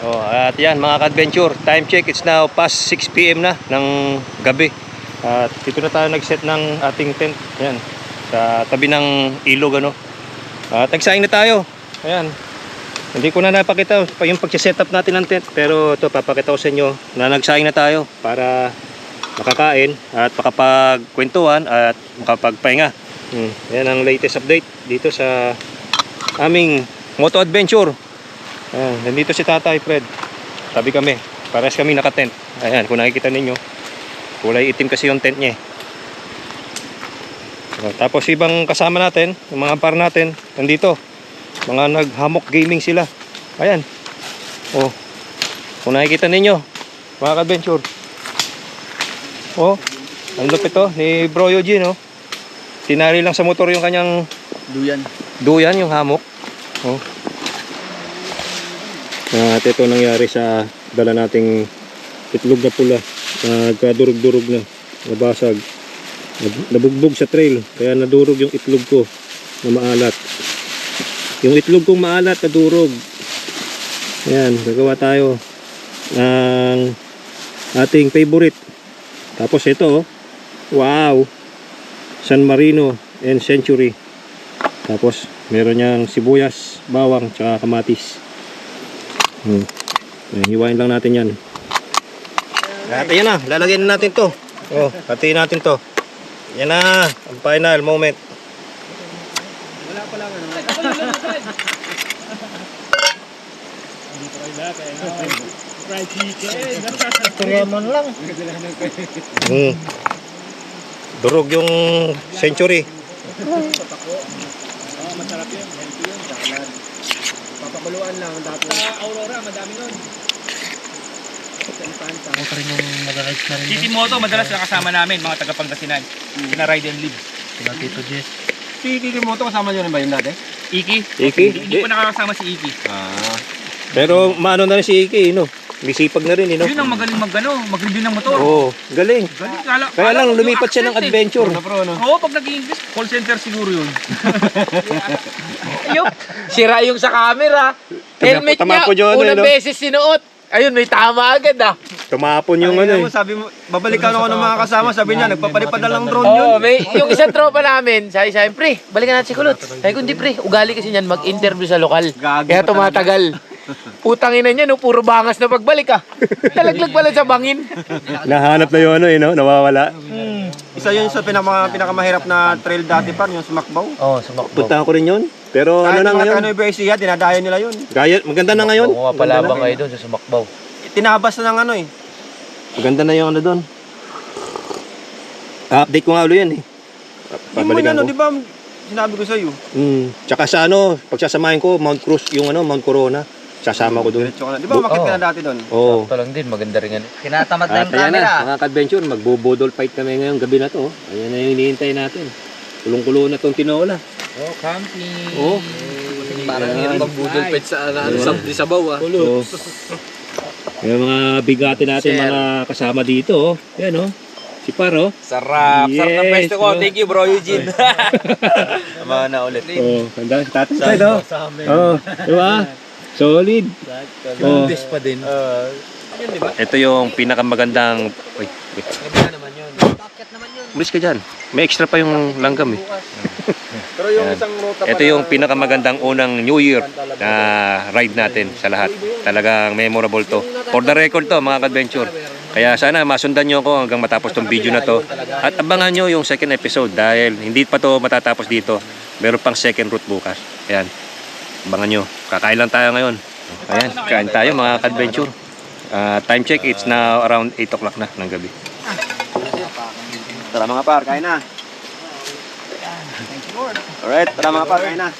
Oh, at yan mga ka-adventure, time check, it's now past 6 PM na ng gabi. At dito na tayo nag-set ng ating tent. Yan, sa tabi ng ilog ano. At nagsaing na tayo. Ayan. Hindi ko na napakita pa yung pag-set up natin ng tent, pero ito papakita ko sa inyo na nagsaing na tayo para makakain at makapagkwentuhan at makapagpahinga. Yan ang latest update dito sa aming moto adventure. Ayan, nandito si Tatay Fred. Tabi kami. Pares kami naka-tent. Ayan, kung nakikita ninyo, kulay itim kasi yung tent niya. Tapos ibang kasama natin, yung mga par natin, nandito. Mga nag-hammock gaming sila. Ayan. Oh. Kung nakikita ninyo, mga ka-adventure. Oh, ang lupit to ni Bro Eugene, oh. Tinali lang sa motor yung kanyang duyan yung hammock. Oh. At ito nangyari sa dala nating itlog na pula. Nagkadurog-durog na, nabasag. Nabugbog sa trail, kaya nadurog yung itlog ko na maalat. Yung itlog kong maalat, nadurog. Ayan, gagawa tayo ng ating favorite. Tapos ito, oh. Wow! San Marino and Century. Tapos meron niyang sibuyas, bawang, tsaka kamatis. Hiwain lang natin yan. At ayan na, lalagyan na natin to. Oh, hatiin natin to. Yan na, ang final moment. Fried chicken. Lemon lang. Durog yung century. Masarap yun. Healthy yun. Papakuluan lang dati. Sa Aurora, madami nun. Ako rin yung mag-rides na rin. Si Moto, madalas nakasama namin, mga taga-Pangasinan. Pina-ride and live. Sila Tito Jess. Si Titi Moto kasama nyo rin ba yun dati? Iki? Iki? Hindi po nakakasama si Iki. Pero maano na rin si Iki, no? Bisipag na rin, no? Yun ang magaling mag-review ng motor. Oo, galing. Galing. Kaya lang lumipat siya ng adventure. Oo, pag nag-English, call center siguro yun. Ayun, sira yung sa camera. Helmet niya, Tama po yun, unang no? beses sinuot. Ayun, may tama agad ah. Tumapon yung ano eh. Sabi mo, babalikan ako ng mga kasama. Sabi niya, nagpapalipad na lang drone yun. Oo, may yung isang tropa namin, sabi, pre, balikan natin si Kulot. Sabi ko, hindi pre, ugali kasi niyan mag-interview sa lokal. Gagi Kaya pa tumatagal. Putang ina niya, no, puro bangas na pagbalik ah. Talaglag pala sa bangin. Nahanap na yung ano eh, no? Nawawala. Isa yun sa pinakamahirap na trail dati pa, yung sumakbaw. Oo, sumakbo. Puntahan ko rin yun. Pero ano na ngayon? Kahit Bersia, dinadayo nila yun. Gaya, maganda na ngayon. Oo, palabang kayo doon sa sumakbaw. Tinabas na ng ano eh. Maganda na yung ano doon. Update ko nga ulo yan eh. Yung mo ano, di ba sinabi ko sa'yo? Tsaka sa ano, pagsasamahin ko, Mount Cruz, yung ano, Mount Corona. Sasama ko doon. Diretso ka na. Di ba makit ka na dati doon? Oo. Sakto lang din, maganda rin yan. Tinatamad At ayan na, mga ka-adventure, magbo-bodol fight kami ngayong gabi na to. Ayan na yung hinihintay natin. Kulong-kulo na tong tinola. Oh, camping. Oo. Parang hirap ang budol pet sa sabaw ah. Oo. Yung mga bigati natin, mga kasama dito. Oh. Yan oh. Si Paro. Sarap. Yes, Sarap ng pwesto ko. no? Thank you bro, Eugene. Tama na ulit. Oh, handa si Tatay Fred, oh. Oh, diba? Solid. Oh. pa din. Ito yung pinakamagandang... Wait. Umalis ka dyan. May extra pa yung langgam eh. Pero yung isang ruta Ito yung pinakamagandang unang New Year na ride natin sa lahat. Talagang memorable to. For the record to, mga ka-adventure. Kaya sana masundan nyo ako hanggang matapos tong video na to. At abangan nyo yung second episode dahil hindi pa to matatapos dito. Meron pang second route bukas. Ayan. Abangan nyo. Kakain lang tayo ngayon. Ayan. Kain tayo mga ka-adventure. Time check, it's now around 8 o'clock na ng gabi. Tara mga par, kain na. Alright, tara mga par, kain na.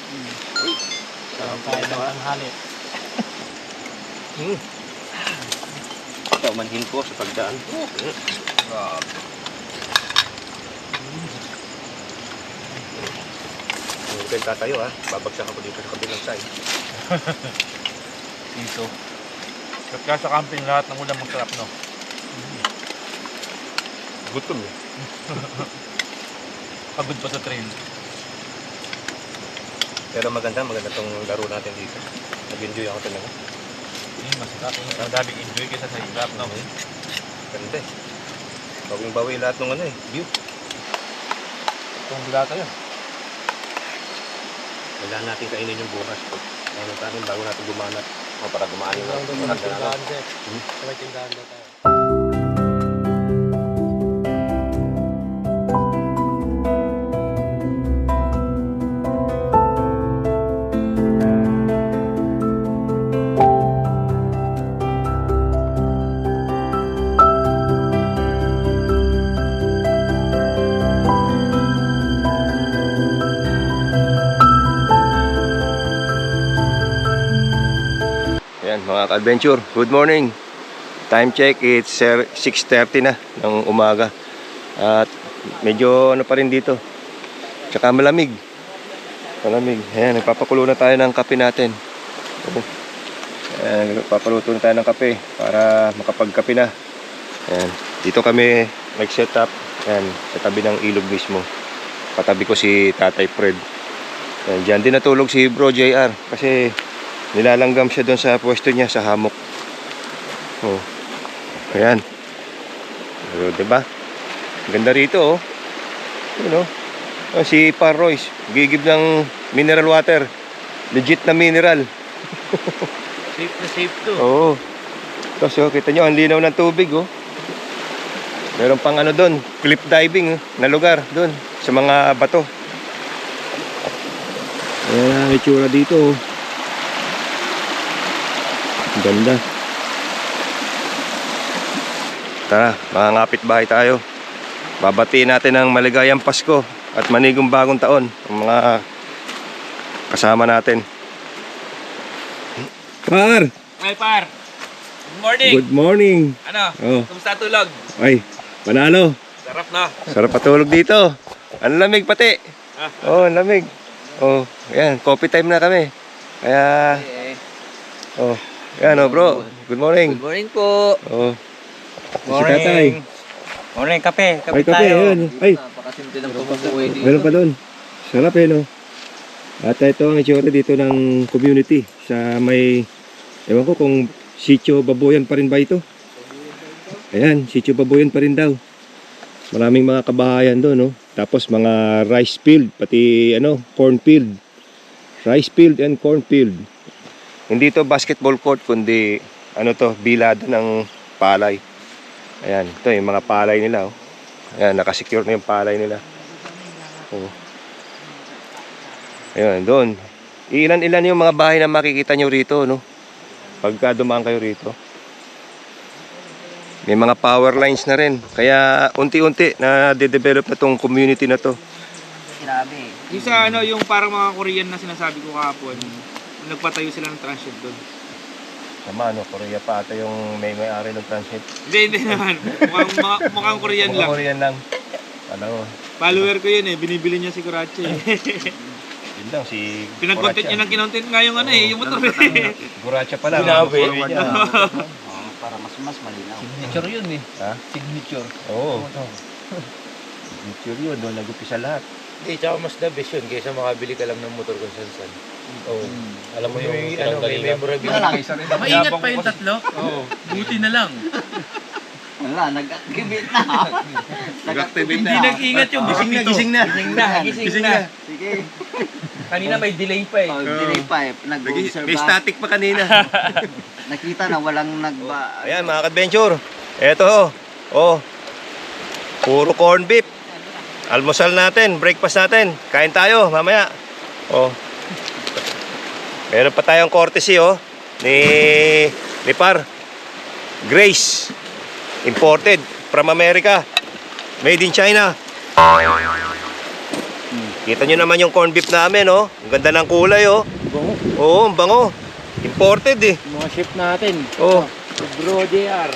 Ito, manhin ko sa pagdaan. Huwag tatayo ha. Babagsak ako dito sa kabilang side. Dito. Kaya sa camping lahat ng ulam masarap, no? Gutom eh. Pagod pa sa train. Pero maganda tong laro natin dito. Nag-enjoy ako talaga. Masarap. Ang daming enjoy kaysa sa hirap, no? Ganda eh. Bawing-bawi lahat ng ano eh. View. Kung bila tayo. Kailangan natin kainin yung bukas. Ano natin bago natin gumanat. O para gumaan yung Ayan mga ka-adventure, good morning. Time check, it's 6:30 na ng umaga. At medyo ano pa rin dito. Tsaka malamig. Malamig. Ayan, nagpapakulo na tayo ng kape natin. Ayan, nagpapaluto na tayo ng kape para makapagkape na. Ayan, dito kami nag-set up. Ayan, sa tabi ng ilog mismo. Patabi ko si Tatay Fred. Ayan, dyan din natulog si Bro JR kasi nilalanggam siya doon sa pwesto niya sa hamok. Oh. Ayan. So, diba? Ganda rito, oh. You know? Oh, si Par Royce, gigib ng mineral water. Legit na mineral. Safe na safe to. Oo. Tapos, oh, kita nyo, ang linaw ng tubig, oh. Meron pang ano doon, cliff diving na lugar doon sa mga bato. Ayan ang itsura dito. Ang ganda. Tara, mga kapitbahay tayo. Babatiin natin ang maligayang Pasko at manigong bagong taon ang mga kasama natin. Par! Ay, par. Good morning. Good morning. Ano? Oh. Kumusta tulog? Ay, panalo. Sarap na. Sarap patulog dito. Ang lamig pati. Oh, ang lamig. Oh, ayan, coffee time na kami. Kaya oh, ayan oh, bro. Good morning. Good morning po. Oh. Si tatay. Morning, kape. Ay, kape, ayan. Ay, Napakasimple ng pamabuhay dito. meron pa doon. Sarap eh, no? At ito ang itsura dito ng community sa may, ewan ko kung sitio baboyan pa rin ba ito? Ayan, sitio baboyan pa rin daw. Maraming mga kabahayan doon, no? Tapos mga rice field, pati ano, corn field. Rice field and corn field. Hindi to basketball court, kundi ano to, bilad ng palay. Ayan, ito yung mga palay nila, oh. Ayan, nakasecure na yung palay nila. Oh. Ayan, doon. Ilan-ilan yung mga bahay na makikita nyo rito, no? Pagka dumaan kayo rito. May mga power lines na rin. Kaya unti-unti na de-develop na tong community na to. Grabe. Yung sa ano, yung parang mga Korean na sinasabi ko kahapon, nagpatayo sila ng transship doon. Tama, no? Korea pa ata yung may-ari ng transit. Hindi naman. Mukhang Korean lang. Korean lang. Alam mo. Follower ko yun eh. Binibili niya si Kurache. Yun lang, si Pinag-content niya ng kinontent nga yung ano eh, yung motor eh. Guracha pala. Binawi. Para mas malinaw. Signature yun eh. Ha? Signature. Oo. Signature yun, doon nag-upisa lahat. Hindi, tsaka mas the best yun kaysa makabili ka lang ng motor kung saan-saan. Oo. Alam mo yung ano, may memorability. Maingat pa yung tatlo? Oo. Buti na lang. Wala, nag-activate na. Nag-activate Hindi nag-ingat yung gising na. Gising na. Sige. Kanina may delay pa eh. Delay pa eh. Nag-observe May ba? static pa kanina. Nakita na walang nagba... Ayan mga ka-adventure. Eto oh. Puro corn beef. Almusal natin, breakfast natin. Kain tayo mamaya. Oh. Meron pa tayong courtesy oh ni Par. Grace. Imported from America. Made in China. Kita nyo naman yung corn beef namin oh. Ang ganda ng kulay oh. Oo, ang bango. Imported eh. Mga chef natin. Oh. Si Bro JR.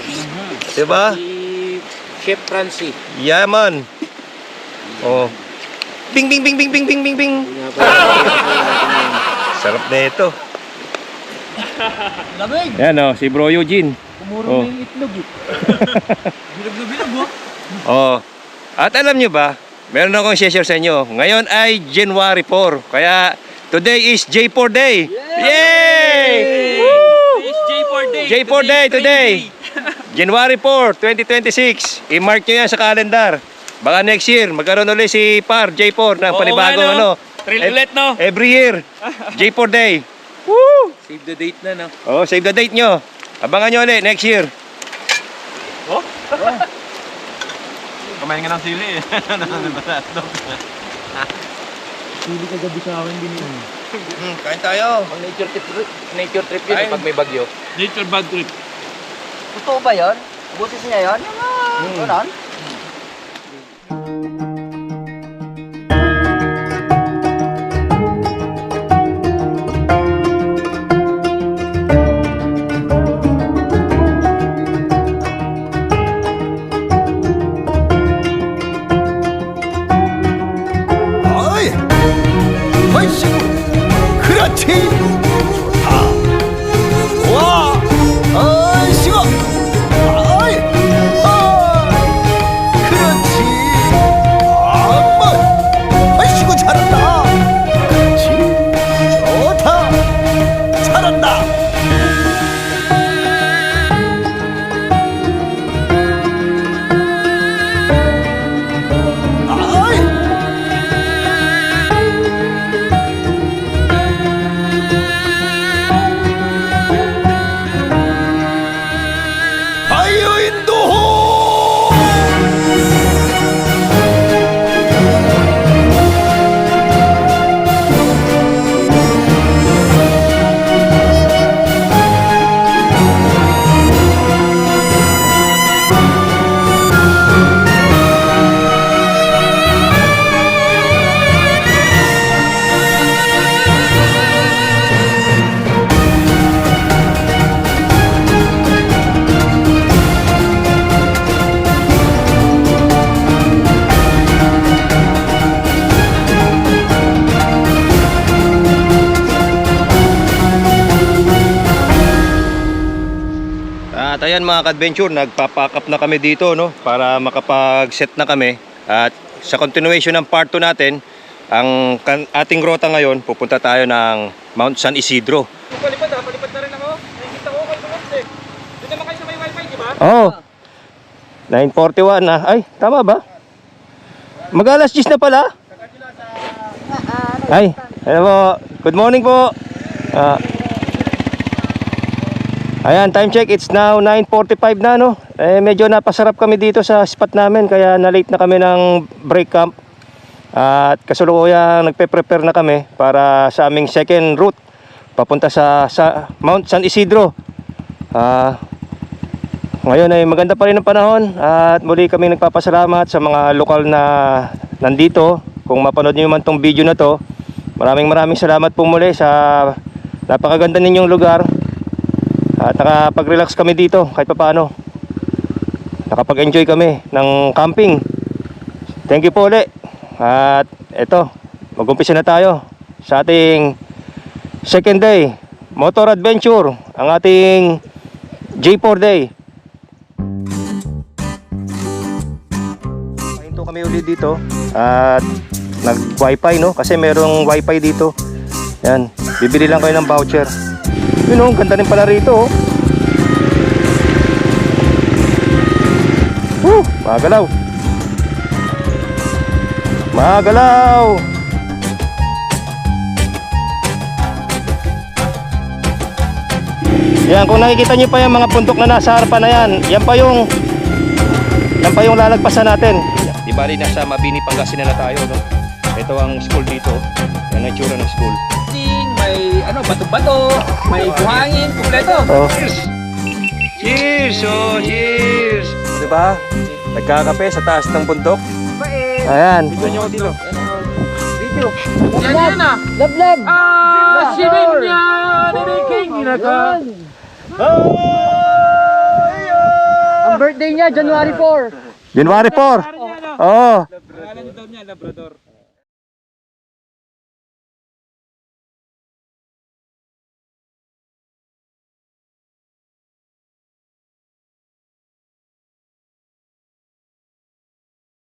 Diba? Si Chef Francie. Yeah man. Oh. Bing bing bing bing bing bing bing bing. Sarap na ito. Lamig! Yan oh, si Bro Eugene. Kumuro na yung itlog eh. Bilog na bilog oh. Oh. At alam nyo ba, meron akong share sa inyo. Ngayon ay January 4. Kaya today is J4 Day. Yay! Woo! It's J4 Day. J4 Day today. January 4, 2026. I-mark nyo yan sa calendar. Baka next year, magkaroon ulit si Par, J4 na Oo panibago nga, no? ano. Thrill ulit no? Every year. J4 Day. Woo! Save the date na no? Oh, save the date nyo. Abangan nyo ulit next year. Kumain nga ng sili eh. Sili ka gabi sa akin din yun. Kain tayo. Ang nature trip yun pag may bagyo. Nature bad trip. Totoo ba yun? Busis niya yun? Yung ganon? 그렇지 좋다 와 어이씨고 어이 At ayan mga ka-adventure, nagpa-pack up na kami dito, no, para makapag-set na kami. At sa continuation ng part 2 natin, ang ating rota ngayon, pupunta tayo ng Mount San Isidro. Palipad na rin ako. Nakikita ko kayo eh. Doon naman kayo sa may wifi, di ba? Oh, 9:41 na. Ay, tama ba? Mag-alas 10 na pala. Ay, hello po. Good morning po. Ayan, time check. It's now 9:45 na, no? Medyo napasarap kami dito sa spot namin, kaya na-late na kami ng break camp. At kasalukuyang nagpe-prepare na kami para sa aming second route papunta sa Mount San Isidro. Ngayon ay maganda pa rin ang panahon at muli kami nagpapasalamat sa mga lokal na nandito. Kung mapanood niyo man tong video na to, maraming salamat po muli sa napakaganda ninyong lugar. At nakapag-relax kami dito kahit papaano. Nakapag-enjoy kami ng camping. Thank you po ulit. At eto, mag-umpisa na tayo sa ating second day motor adventure, ang ating J4 day. Pahinto kami ulit dito at nag-wifi, no? Kasi merong wifi dito. Yan, bibili lang kayo ng voucher. Yun, oh, ganda rin pala rito, oh. Magalaw. Yan, kung nakikita nyo pa yung mga puntok na nasa harapan na yan, yan pa yung lalagpasan natin. Di bali nasa Mabini, Pangasinan na tayo, no? Ito ang school dito. Yan ang itsura ng school. May bato-bato, may buhangin, kumpleto. Oh. Cheers! Oh, cheers! Diba? Nagkakape sa taas ng bundok. Ayan. Yan na. Lablab! Sibin niya, niniking ginaka. Ang birthday niya, January 4. January 4. Oo. Pangalan daw niya, Labrador.